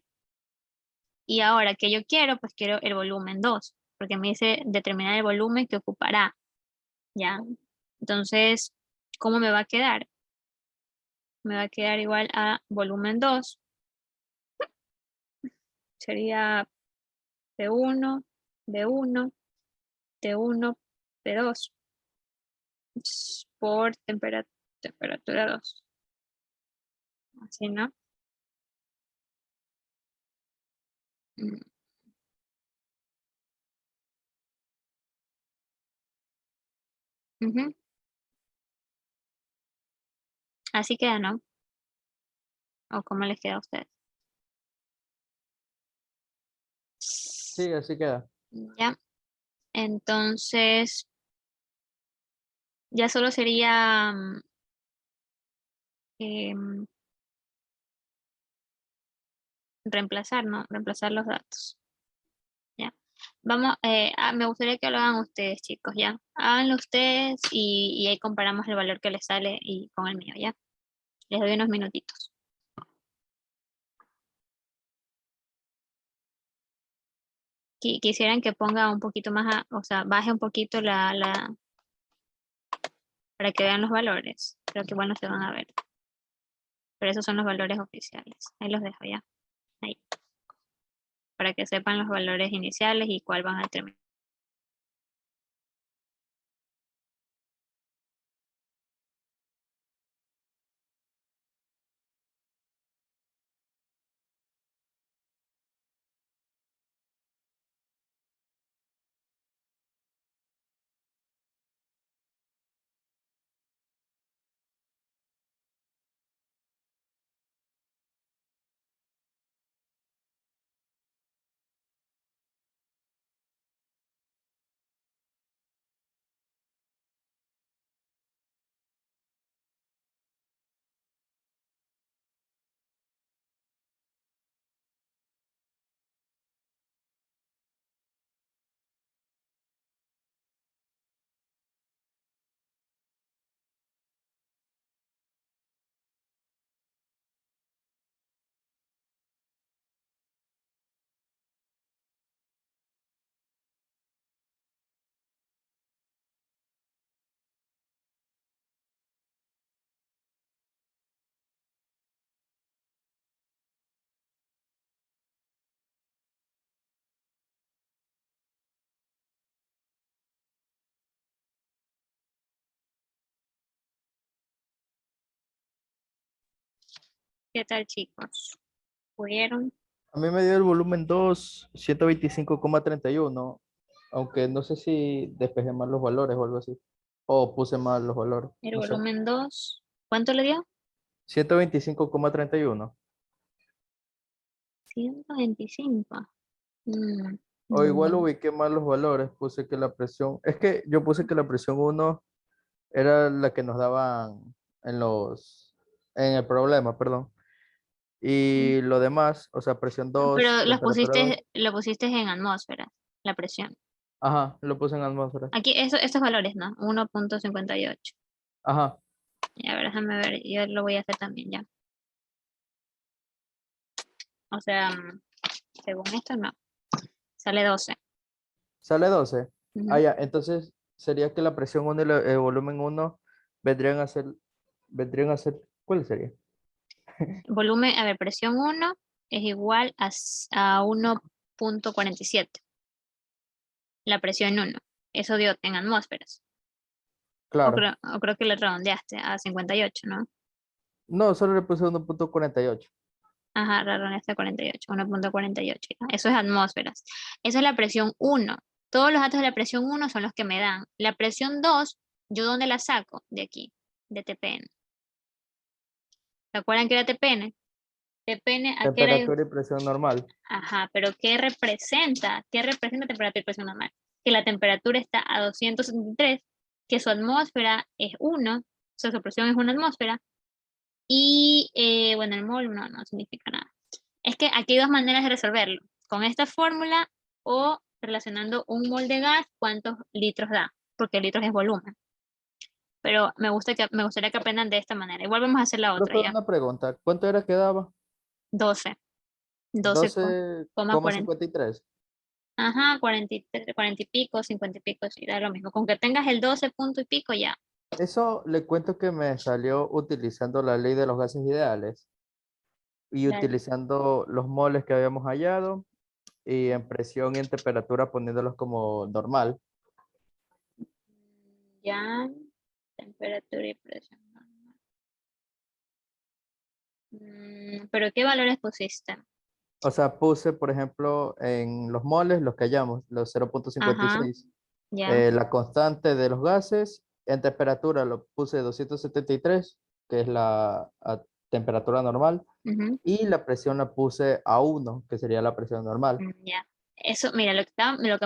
Y ahora que yo quiero, pues quiero el volumen 2 porque me dice determinar el volumen que ocupará. ¿Ya? Entonces, ¿cómo me va a quedar? Me va a quedar igual a volumen 2 sería P1, B1, T1, P2 por temperatura 2. Así, ¿no? Mm, ujú. Así queda, ¿no? ¿O cómo les queda a ustedes? Sí, así queda. Ya. Entonces, ya solo sería em, reemplazar, ¿no? Reemplazar los datos. Ya. Vamos, me gustaría que lo hagan ustedes, chicos, ¿ya? Háganlo ustedes y ahí comparamos el valor que les sale y con el mío, ¿ya? Les doy unos minutitos. Quisieran que ponga un poquito más, o sea, baje un poquito para que vean los valores. Creo que bueno se van a ver. Pero esos son los valores oficiales. Ahí los dejo ya. Ahí. Para que sepan los valores iniciales y cuál van a terminar. ¿Qué tal, chicos? ¿Pudieron? A mí me dio el volumen 2, 125,31, aunque no sé si despejé mal los valores o algo así. O puse mal los valores, El no sé. volumen 2. ¿Cuánto le dio? 125,31. 125. Mm, O igual no. ubiqué mal los valores, puse que la presión, es que yo puse que la presión 1 era la que nos daban en el problema, perdón. Y lo demás, o sea, presión 2, Pero temperatura 2, lo pusiste en atmósfera, la presión. ajá, lo puse en atmósfera. Aquí, estos valores, ¿no? 1.58. Ajá, A ver, déjame ver, yo lo voy a hacer también ya. O sea, según esto, no. Sale 12. sale 12. Ah, Ujú. ya, entonces sería que la presión 1 y el volumen 1 vendrían a ser, vendrían a ser, ¿cuál sería? Volumen, a ver, presión 1 es igual a 1.47. La presión 1. Eso dio en atmósferas. Claro. O creo que le redondeaste a 58, ¿no? No, solo le puse 1,48. Ajá, redondeaste a 48, 1.48. Ya. Eso es atmósferas. Eso es la presión 1. Todos los datos de la presión 1 son los que me dan. La presión 2, ¿yo dónde la saco? De aquí, de TPN. ¿Se acuerdan que era TPN? TPN, ¿a qué era? Temperatura y presión normal. Ajá, pero ¿qué representa? ¿Qué representa temperatura y presión normal? Que la temperatura está a 273, que su atmósfera es 1, o sea, su presión es una atmósfera, y bueno, el mol no significa nada. Es que aquí hay dos maneras de resolverlo. Con esta fórmula o relacionando un mol de gas, ¿cuántos litros da? Porque litros es volumen. Pero me gustaría que aprendan de esta manera. Igual vamos a hacer la otra Profe, ya. una pregunta. ¿Cuánto era que daba? 12. 12,40. 12,53. Ajá, 43, 40 y pico, 50 y pico, sí, da lo mismo. Con que tengas el 12 punto y pico ya. Eso le cuento que me salió utilizando la ley de los gases ideales y Dale. utilizando los moles que habíamos hallado y en presión y en temperatura poniéndolos como normal. Ya, temperatura y presión normal. Pero ¿qué valores pusiste? O sea, puse, por ejemplo, en los moles, los que hallamos, los Ajá, 0,56. ya. La constante de los gases, en temperatura lo puse 273, que es la temperatura normal, Ujú. y la presión la puse a 1, que sería la presión normal. Ya. Eso, mira, lo que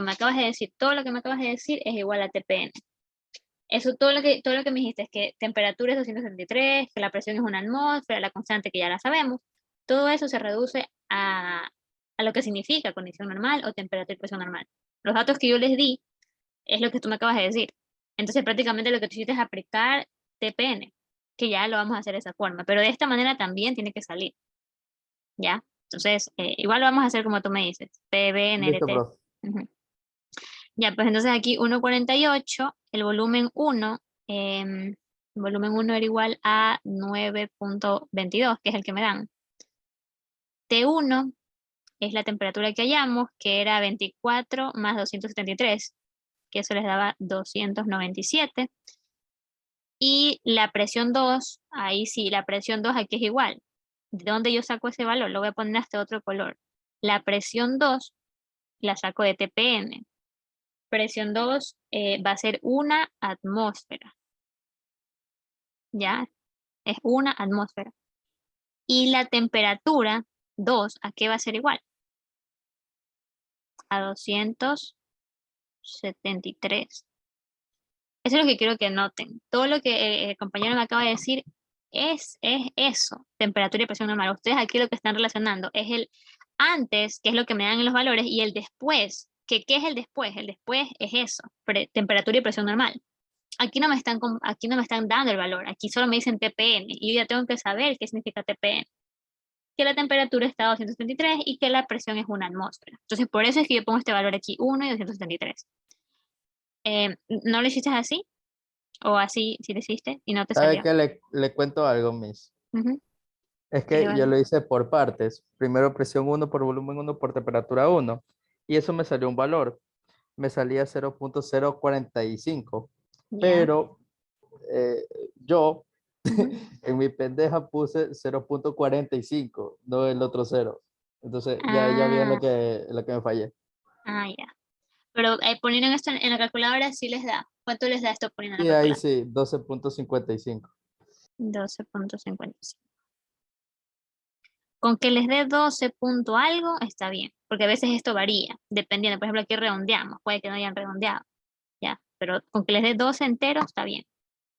me acabas de decir, todo lo que me acabas de decir es igual a TPN. Eso, todo lo que me dijiste es que temperatura es 273, que la presión es una atmósfera, la constante que ya la sabemos. Todo eso se reduce a lo que significa condición normal o temperatura y presión normal. Los datos que yo les di es lo que tú me acabas de decir. Entonces, prácticamente lo que tú hiciste es aplicar TPN, que ya lo vamos a hacer de esa forma, pero de esta manera también tiene que salir, ¿ya? Entonces, igual lo vamos a hacer como tú me dices, Listo, PBNRT. profe. Ujú. Ya, pues entonces aquí 1,48, el volumen 1 era igual a 9.22, que es el que me dan. T1 es la temperatura que hallamos, que era 24 más 273, que eso les daba 297. Y la presión 2, ahí sí, la presión 2 aquí es igual. ¿De dónde yo saco ese valor? Lo voy a poner hasta otro color. La presión 2 la saco de TPN. Presión 2 va a ser una atmósfera, ¿ya? Es una atmósfera. Y la temperatura 2, ¿a qué va a ser igual? A 273. Eso es lo que quiero que noten. Todo lo que el compañero me acaba de decir es eso, temperatura y presión normal. Ustedes aquí lo que están relacionando es el antes, que es lo que me dan en los valores, y el después, que ¿qué es el después? El después es eso, temperatura y presión normal. Aquí no me están dando el valor, aquí solo me dicen TPM, y yo ya tengo que saber qué significa TPM, que la temperatura está a 273 y que la presión es una atmósfera. Entonces, por eso es que yo pongo este valor aquí, 1 y 273. ¿No lo hiciste así? O así, si lo hiciste y no te ¿Sabe salió. qué? Le cuento algo, Miss. Ujú. Es ¿Qué le que va a yo dar? lo hice por partes. Primero presión 1 por volumen 1 por temperatura 1. Y eso me salió un valor. Me salía 0,045. Ya. Pero yo Ujú. En mi pendeja puse 0.45, no el otro cero. Entonces ya vi Ah, en lo que me fallé. ya. Pero poniendo esto en la calculadora sí les da. ¿Cuánto les da esto poniendo en Y la ahí calculadora? sí, 12.55. 12.55. Con que les dé 12 punto algo está bien, porque a veces esto varía, dependiendo. Por ejemplo, aquí redondeamos, puede que no hayan redondeado, ya. Pero con que les dé 12 enteros está bien.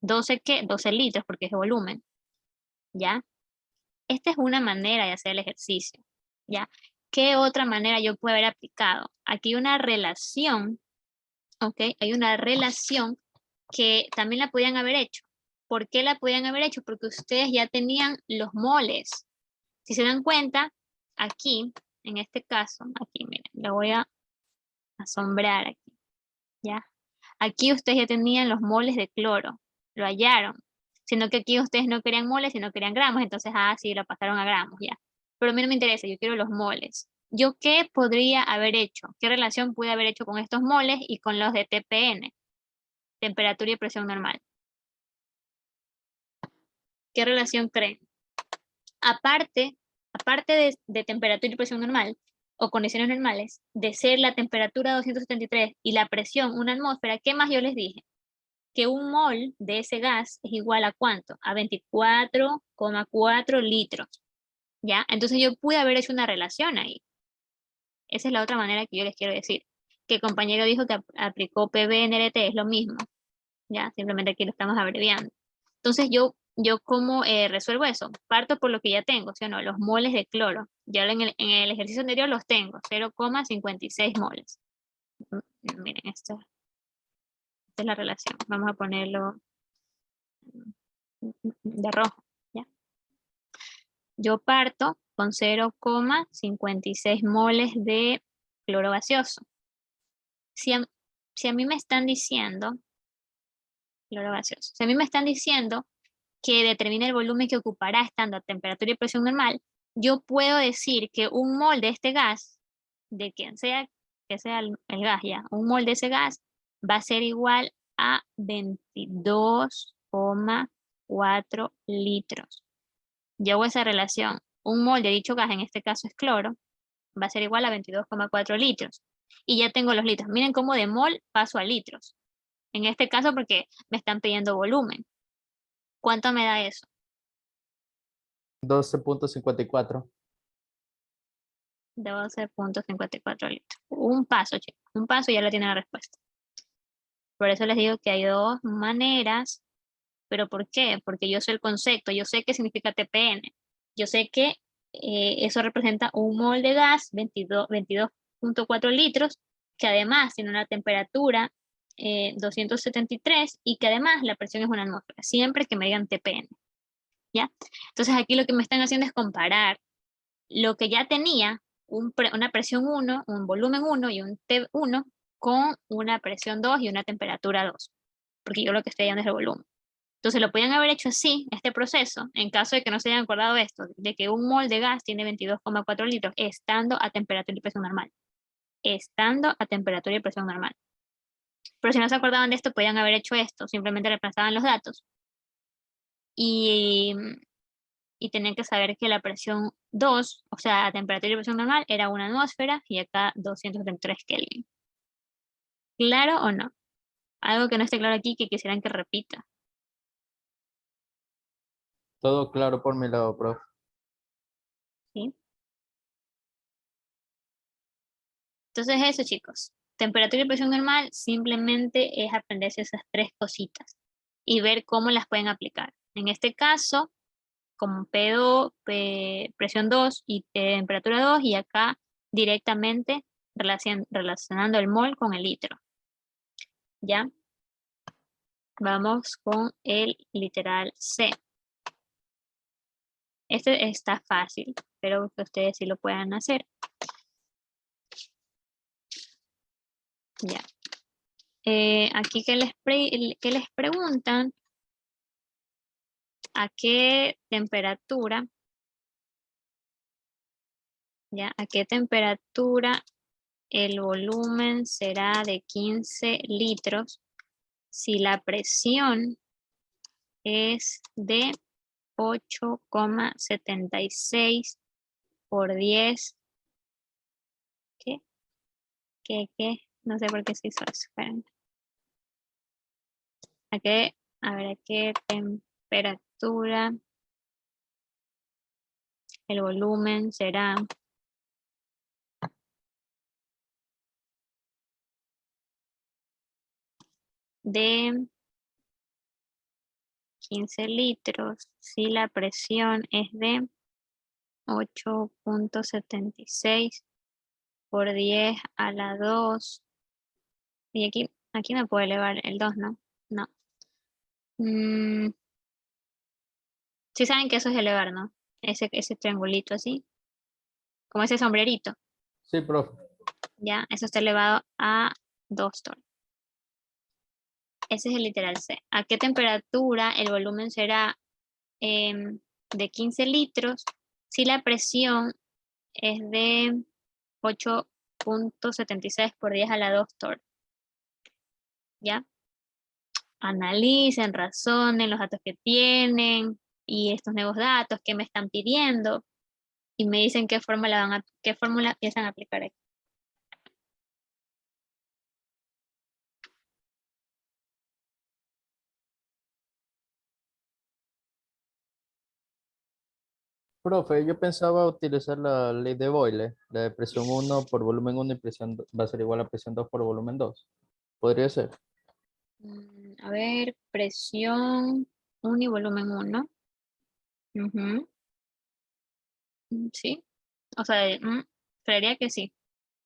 ¿12 qué? 12 litros, porque es de volumen, ¿ya? Esta es una manera de hacer el ejercicio, ¿ya? ¿Qué otra manera yo puedo haber aplicado? Aquí hay una relación, ¿ok? Hay una relación que también la podían haber hecho. ¿Por qué la podían haber hecho? Porque ustedes ya tenían los moles. Si se dan cuenta, aquí, en este caso, aquí, miren, lo voy a asombrar aquí, ¿ya? Aquí ustedes ya tenían los moles de cloro, lo hallaron, sino que aquí ustedes no querían moles, sino querían gramos, entonces, sí, lo pasaron a gramos, ya. Pero a mí no me interesa, yo quiero los moles. ¿Yo qué podría haber hecho? ¿Qué relación pude haber hecho con estos moles y con los de TPN, temperatura y presión normal? ¿Qué relación creen? Aparte de temperatura y presión normal o condiciones normales, de ser la temperatura 273 y la presión una atmósfera, ¿qué más yo les dije? Que un mol de ese gas es igual a ¿cuánto? A 24,4 litros, ¿ya? Entonces yo pude haber hecho una relación ahí. Esa es la otra manera que yo les quiero decir. Que el compañero dijo que aplicó PBNRT, es lo mismo, ¿ya? Simplemente aquí lo estamos abreviando. Entonces yo ¿cómo resuelvo eso? Parto por lo que ya tengo, ¿sí o no? Los moles de cloro. Ya en el ejercicio anterior los tengo, 0,56 moles. Miren, esta es la relación. Vamos a ponerlo de rojo, ¿ya? Yo parto con 0,56 moles de cloro gaseoso. Si a, si a mí me están diciendo, cloro gaseoso, si a mí me están diciendo que determine el volumen que ocupará estando a temperatura y presión normal, yo puedo decir que un mol de este gas, de quien sea que sea el gas ya, un mol de ese gas va a ser igual a 22,4 litros. Yo hago esa relación. Un mol de dicho gas, en este caso es cloro, va a ser igual a 22,4 litros. Y ya tengo los litros. Miren cómo de mol paso a litros. En este caso porque me están pidiendo volumen. ¿Cuánto me da eso? 12.54. 12,54 litros. Un paso, chicos. Un paso y ya lo tiene la respuesta. Por eso les digo que hay dos maneras. ¿Pero por qué? Porque yo sé el concepto, yo sé qué significa TPN. Yo sé que eso representa un mol de gas, 22,4 litros, que además tiene una temperatura 273 y que además la presión es una atmósfera, siempre que me digan TPN. ¿Ya? Entonces aquí lo que me están haciendo es comparar lo que ya tenía, una presión 1, un volumen 1 y un T1 con una presión 2 y una temperatura 2, porque yo lo que estoy dando es el volumen. Entonces lo podían haber hecho así, este proceso, en caso de que no se hayan acordado de esto, de que un mol de gas tiene 22,4 litros, estando a temperatura y presión normal. Estando a temperatura y presión normal. Pero si no se acordaban de esto, podían haber hecho esto, simplemente reemplazaban los datos. Y, y tenían que saber que la presión 2, o sea, a temperatura y presión normal, era una atmósfera y acá 273 Kelvin. ¿Claro o no? Algo que no esté claro aquí que quisieran que repita. Todo claro por mi lado, profe. ¿Sí? Entonces eso, chicos. Temperatura y presión normal simplemente es aprenderse esas tres cositas y ver cómo las pueden aplicar. En este caso, como PO, presión 2 y temperatura 2 y acá directamente relacionando el mol con el litro. ¿Ya? Vamos con el literal C. Este está fácil, pero que ustedes sí lo puedan hacer. Ya. Aquí que les preguntan a qué temperatura, ¿ya? A qué temperatura el volumen será de 15 litros si la presión es de 8,76 por 10. ¿Qué? ¿Qué? No sé por qué se hizo eso. Esperen. A ver, ¿a qué temperatura el volumen será? De 15 litros si la presión es de 8,76 por 10 a la 2. Y aquí me puedo elevar el 2, ¿no? No. Sí saben que eso es elevar, ¿no? Ese triangulito así, como ese sombrerito, Sí, profe. ¿ya? Eso está elevado a 2 torres. Ese es el literal C. ¿A qué temperatura el volumen será de 15 litros si la presión es de 8,76 por 10 a la 2 torres? ¿Ya? Analicen, razonen los datos que tienen y estos nuevos datos que me están pidiendo y me dicen qué fórmula piensan aplicar aquí. Profe, yo pensaba utilizar la ley de Boyle, la de presión 1 por volumen 1 y presión va a ser igual a presión 2 por volumen 2. ¿Podría ser? A ver, presión 1 y volumen 1. Ujú. Sí. O sea, creería que sí.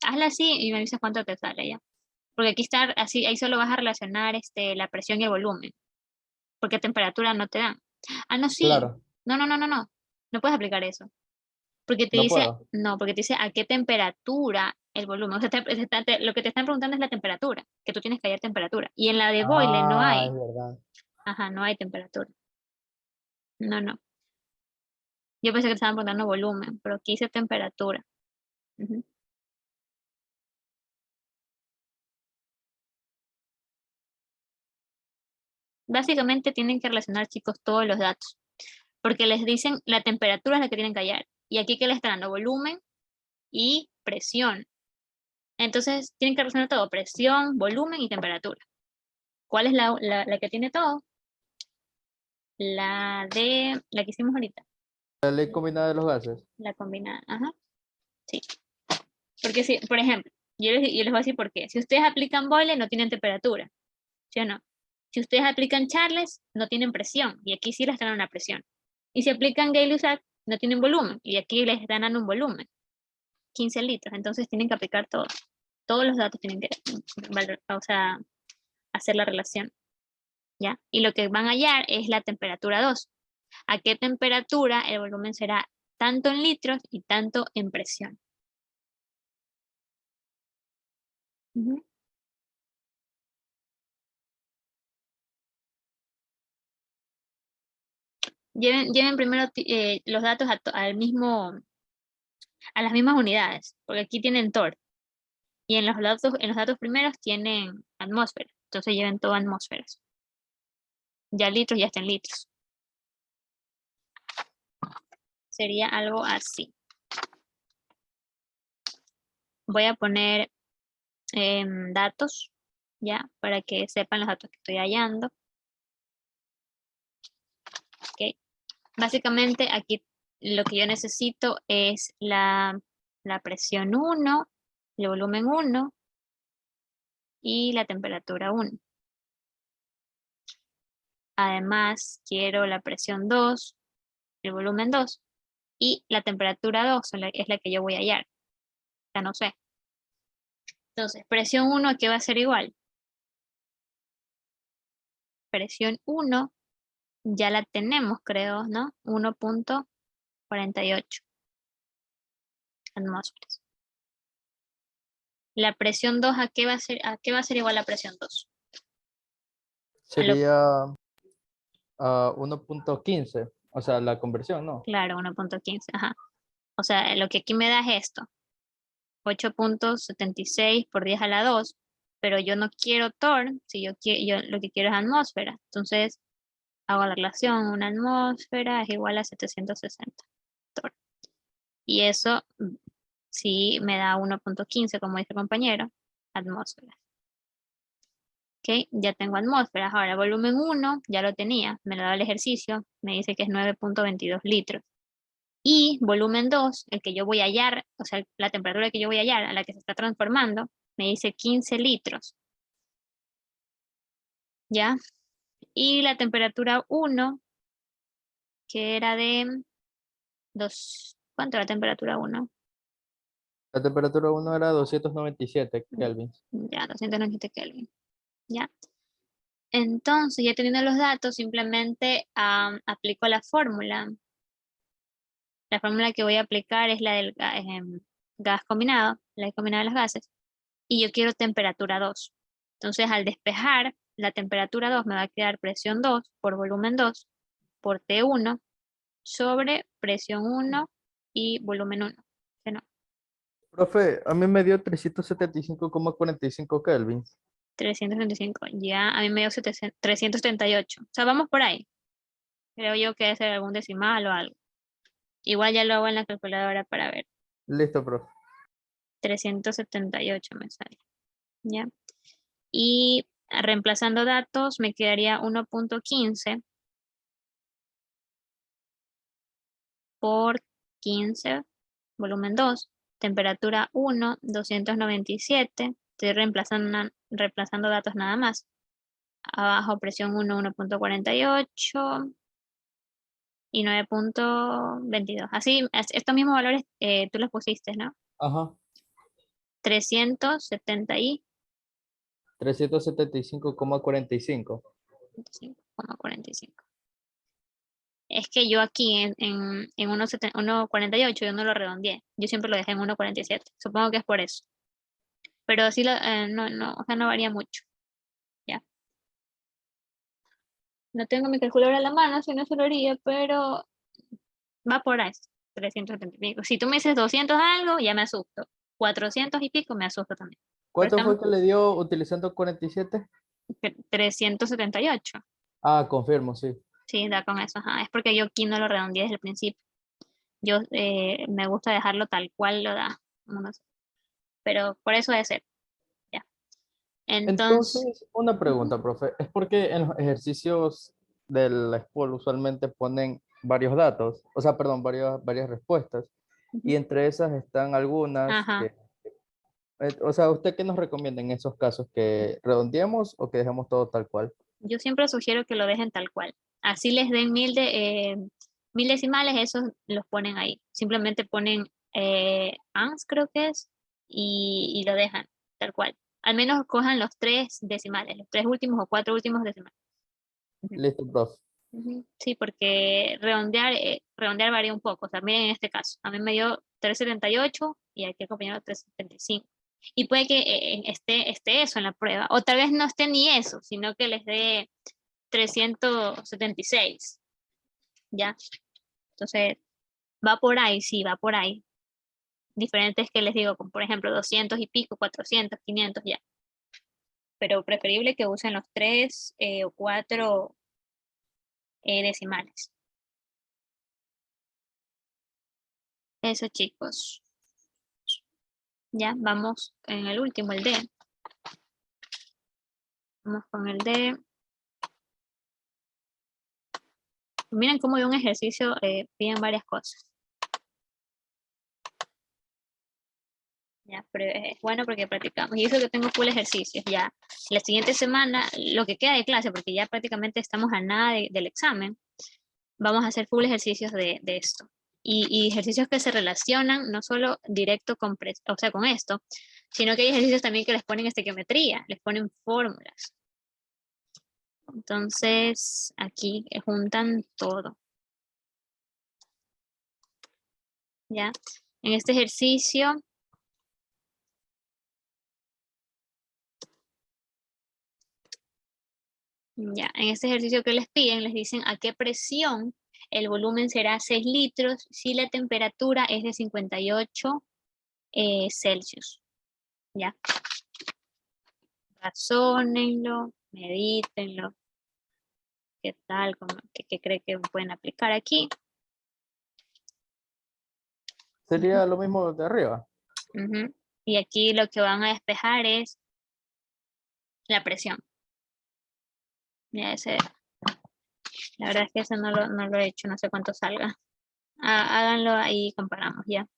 Hazla así y me avisas cuánto te sale ya. Porque aquí está así, ahí solo vas a relacionar la presión y el volumen. Porque temperatura no te dan. Ah, no, sí. Claro, No, no, no, no, no. No puedes aplicar eso. Porque te no dice, puedo. no, porque te dice a qué temperatura el volumen. O sea, lo que te están preguntando es la temperatura, que tú tienes que hallar temperatura. Y en la de Boyle no Ah, es hay. verdad. Ajá, no hay temperatura. No, no. Yo pensé que te estaban preguntando volumen, pero aquí dice temperatura. Ujú. Básicamente tienen que relacionar, chicos, todos los datos, porque les dicen la temperatura es la que tienen que hallar. Y aquí que les están dando volumen y presión. Entonces tienen que relacionar todo, presión, volumen y temperatura. ¿Cuál es la que tiene todo? La que hicimos ahorita, La ley combinada de los gases. la combinada. Ajá, sí. Porque si, por ejemplo, yo les voy a decir por qué. Si ustedes aplican Boyle, no tienen temperatura, ¿sí o no? Si ustedes aplican Charles, no tienen presión, y aquí sí les están dando una presión. Y si aplican Gay-Lussac, no tienen volumen, y aquí les están dando un volumen, 15 litros. Entonces tienen que aplicar todo. Todos los datos tienen que, o sea, hacer la relación, ¿ya? Y lo que van a hallar es la temperatura 2. ¿A qué temperatura el volumen será tanto en litros y tanto en presión? Ujú. Lleven primero los datos a las mismas unidades, porque aquí tienen torr. Y en los datos primeros tienen atmósfera. Entonces lleven todo atmósferas. Ya litros ya está en litros. Sería algo así. Voy a poner datos, ya, para que sepan los datos que estoy hallando. Ok. Básicamente aquí lo que yo necesito es la presión 1, el volumen 1 y la temperatura 1. Además, quiero la presión 2, el volumen 2 y la temperatura 2 es la que yo voy a hallar. Ya no sé. Entonces, presión 1, ¿qué va a ser igual? Presión 1 ya la tenemos, creo, ¿no? 1,48 atmósferas. La presión 2, ¿a qué va a ser igual la presión 2? Sería 1.15, o sea, la conversión, ¿no? Claro, 1,15. Ajá. O sea, lo que aquí me da es esto. 8,76 por 10 a la 2, pero yo no quiero torr, si yo lo que quiero es atmósfera. Entonces, hago la relación, una atmósfera es igual a 760. Y eso sí me da 1.15, como dice el compañero, atmósferas. Ok, ya tengo atmósferas. Ahora, volumen 1, ya lo tenía, me lo da el ejercicio, me dice que es 9.22 litros. Y volumen 2, el que yo voy a hallar, o sea, la temperatura que yo voy a hallar, a la que se está transformando, me dice 15 litros. ¿Ya? Y la temperatura 1, que era de 2, ¿cuánto era la temperatura 1? La temperatura 1 era 297 Kelvin. Ya, 297 Kelvin. ¿Ya? Entonces, ya teniendo los datos, simplemente aplico la fórmula. La fórmula que voy a aplicar es la del gas combinado, la combinada de los gases. Y yo quiero temperatura 2. Entonces, al despejar, la temperatura 2 me va a quedar presión 2 por volumen 2 por T1 sobre presión 1 y volumen 1. ¿Sí, no? Profe, a mí me dio 375,45 Kelvin. 335. Ya, a mí me dio 378. O sea, vamos por ahí. Creo yo que debe ser algún decimal o algo. Igual ya lo hago en la calculadora para ver. Listo, profe. 378 me sale. ¿Ya? Y reemplazando datos me quedaría 1.15 por 15, volumen 2, temperatura 1, 297. Estoy reemplazando datos nada más. Abajo presión 1, 1.48 y 9.22. Así, estos mismos valores tú los pusiste, ¿no? Ajá. 370 y 375,45. 5,45. Es que yo aquí en 1.48 yo no lo redondeé. Yo siempre lo dejé en 1.47. Supongo que es por eso. Pero sí, no, o sea, no varía mucho. Ya. No tengo mi calculadora a la mano, si no se lo haría, pero va por ahí. 370 y pico. Si tú me dices 200 algo, ya me asusto. 400 y pico me asusto también. Pero ¿Cuánto estamos fue que le dio utilizando 47? 378. Ah, confirmo, sí. Sí, da con eso. Ajá. Es porque yo aquí no lo redondeé desde el principio. Yo me gusta dejarlo tal cual lo da. No sé. Pero por eso debe ser. Ya. Entonces, Entonces, una ujú, pregunta, profe. ¿Es porque en los ejercicios de la escuela usualmente ponen varios datos? O sea, perdón, varias respuestas. ujú. Y entre esas están algunas Ajá. que, o sea, ¿usted qué nos recomienda en esos casos? ¿Que redondeemos o que dejemos todo tal cual? Yo siempre sugiero que lo dejen tal cual. Así les den 1000 decimales, esos los ponen ahí. Simplemente ponen ans, creo que es, y lo dejan tal cual. Al menos cojan los 3 decimales, los 3 últimos o 4 últimos decimales. Ujú, Listo, profe. ujú. Sí, porque redondear varía un poco. O sea, miren en este caso, a mí me dio 378 y aquí el compañero 375. Y puede que esté eso en la prueba. O tal vez no esté ni eso, sino que les dé 376. ¿Ya? Entonces, va por ahí, sí, va por ahí. Diferentes que les digo, como por ejemplo 200 y pico, 400, 500, ya. Pero preferible que usen los 3 o 4 decimales. Eso, chicos. Ya, vamos en el último, el D. Vamos con el D. Miren cómo de un ejercicio piden varias cosas. Ya, pero es bueno porque practicamos. Y eso que tengo full ejercicios. Ya, la siguiente semana, lo que queda de clase, porque ya prácticamente estamos a nada del examen, vamos a hacer full ejercicios de esto. Y ejercicios que se relacionan no solo directo o sea, con esto, sino que hay ejercicios también que les ponen estequiometría, les ponen fórmulas. Entonces, aquí juntan todo. ¿Ya? En este ejercicio, ya, en este ejercicio que les piden, les dicen a qué presión el volumen será 6 litros si la temperatura es de 58 Celsius. ¿Ya? Razónenlo, medítenlo. qué tal, qué cree que pueden aplicar aquí. Sería lo mismo de arriba. Ujú. Y aquí lo que van a despejar es la presión. Ya ese, la verdad es que ese no lo he hecho, no sé cuánto salga. Háganlo ahí y comparamos ya.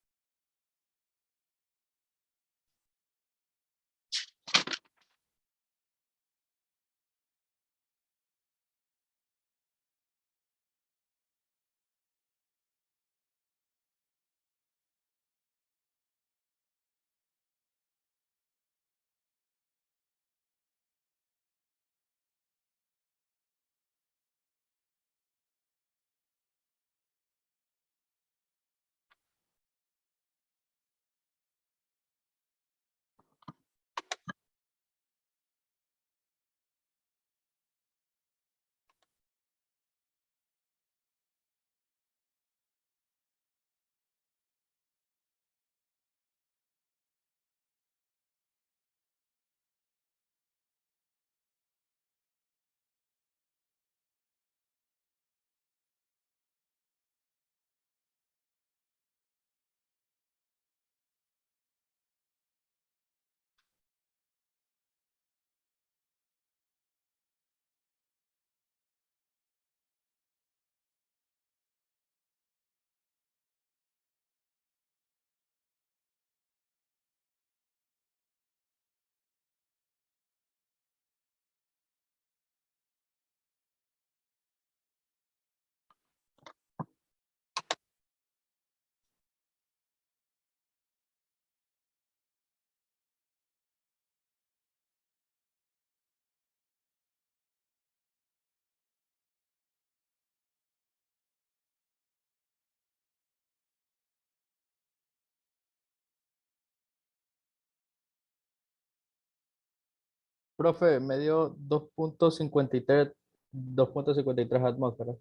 Profe, me dio 2.53 atmósferas.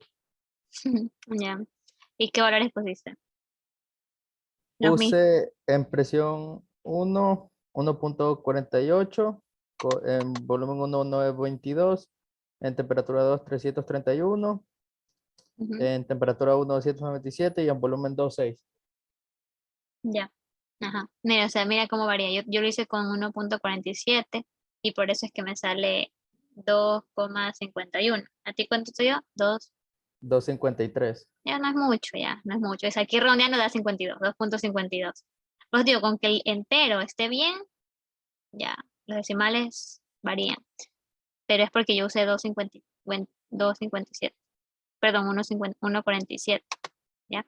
Ya. ¿Y qué valores pusiste? Los mismos. Puse en presión 1, 1.48, en volumen 1, 922, en temperatura 2, 331, Ujú. en temperatura 1, 297 y en volumen 2, 6. Ya. Ajá. Mira, o sea, mira cómo varía. Yo lo hice con 1.47 y por eso es que me sale 2,51. ¿A ti cuánto te dio? 2. 253. Ya no es mucho, ya, no es mucho. Es aquí redondeando da 52, 2,52. Pues digo, con que el entero esté bien, ya, los decimales varían. Pero es porque yo usé 2,57. Perdón, 1,47. ¿Ya?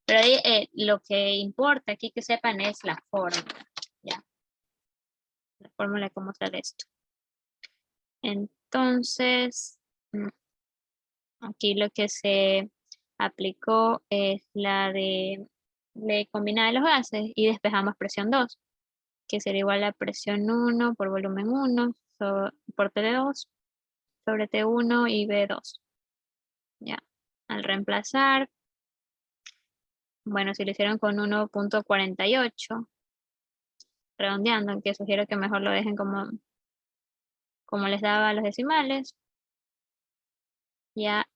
Pero ahí, lo que importa aquí que sepan es la fórmula. ¿Ya? La fórmula de cómo sale esto. Entonces, aquí lo que se aplicó es la de combinar los gases y despejamos presión 2, que sería igual a presión 1 por volumen 1 por T2 sobre T1 y B2. Ya. Al reemplazar, bueno, si lo hicieron con 1.48, redondeando, aunque sugiero que mejor lo dejen como les daba los decimales. Ya,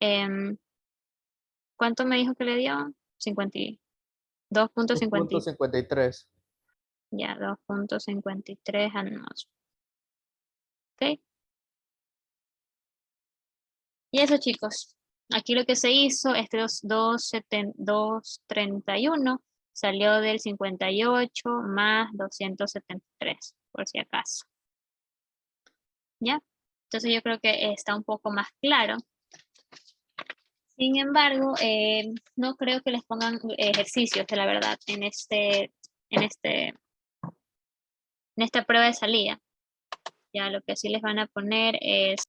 ¿cuánto me dijo que le dio? 2.50. 2.53. Ya, 2,53 atmósferas. ¿Ok? Y eso, chicos. Aquí lo que se hizo, este 231 salió del 58 más 273, por si acaso. ¿Ya? Entonces yo creo que está un poco más claro. Sin embargo, no creo que les pongan ejercicios, la verdad, en esta prueba de salida. Ya lo que sí les van a poner es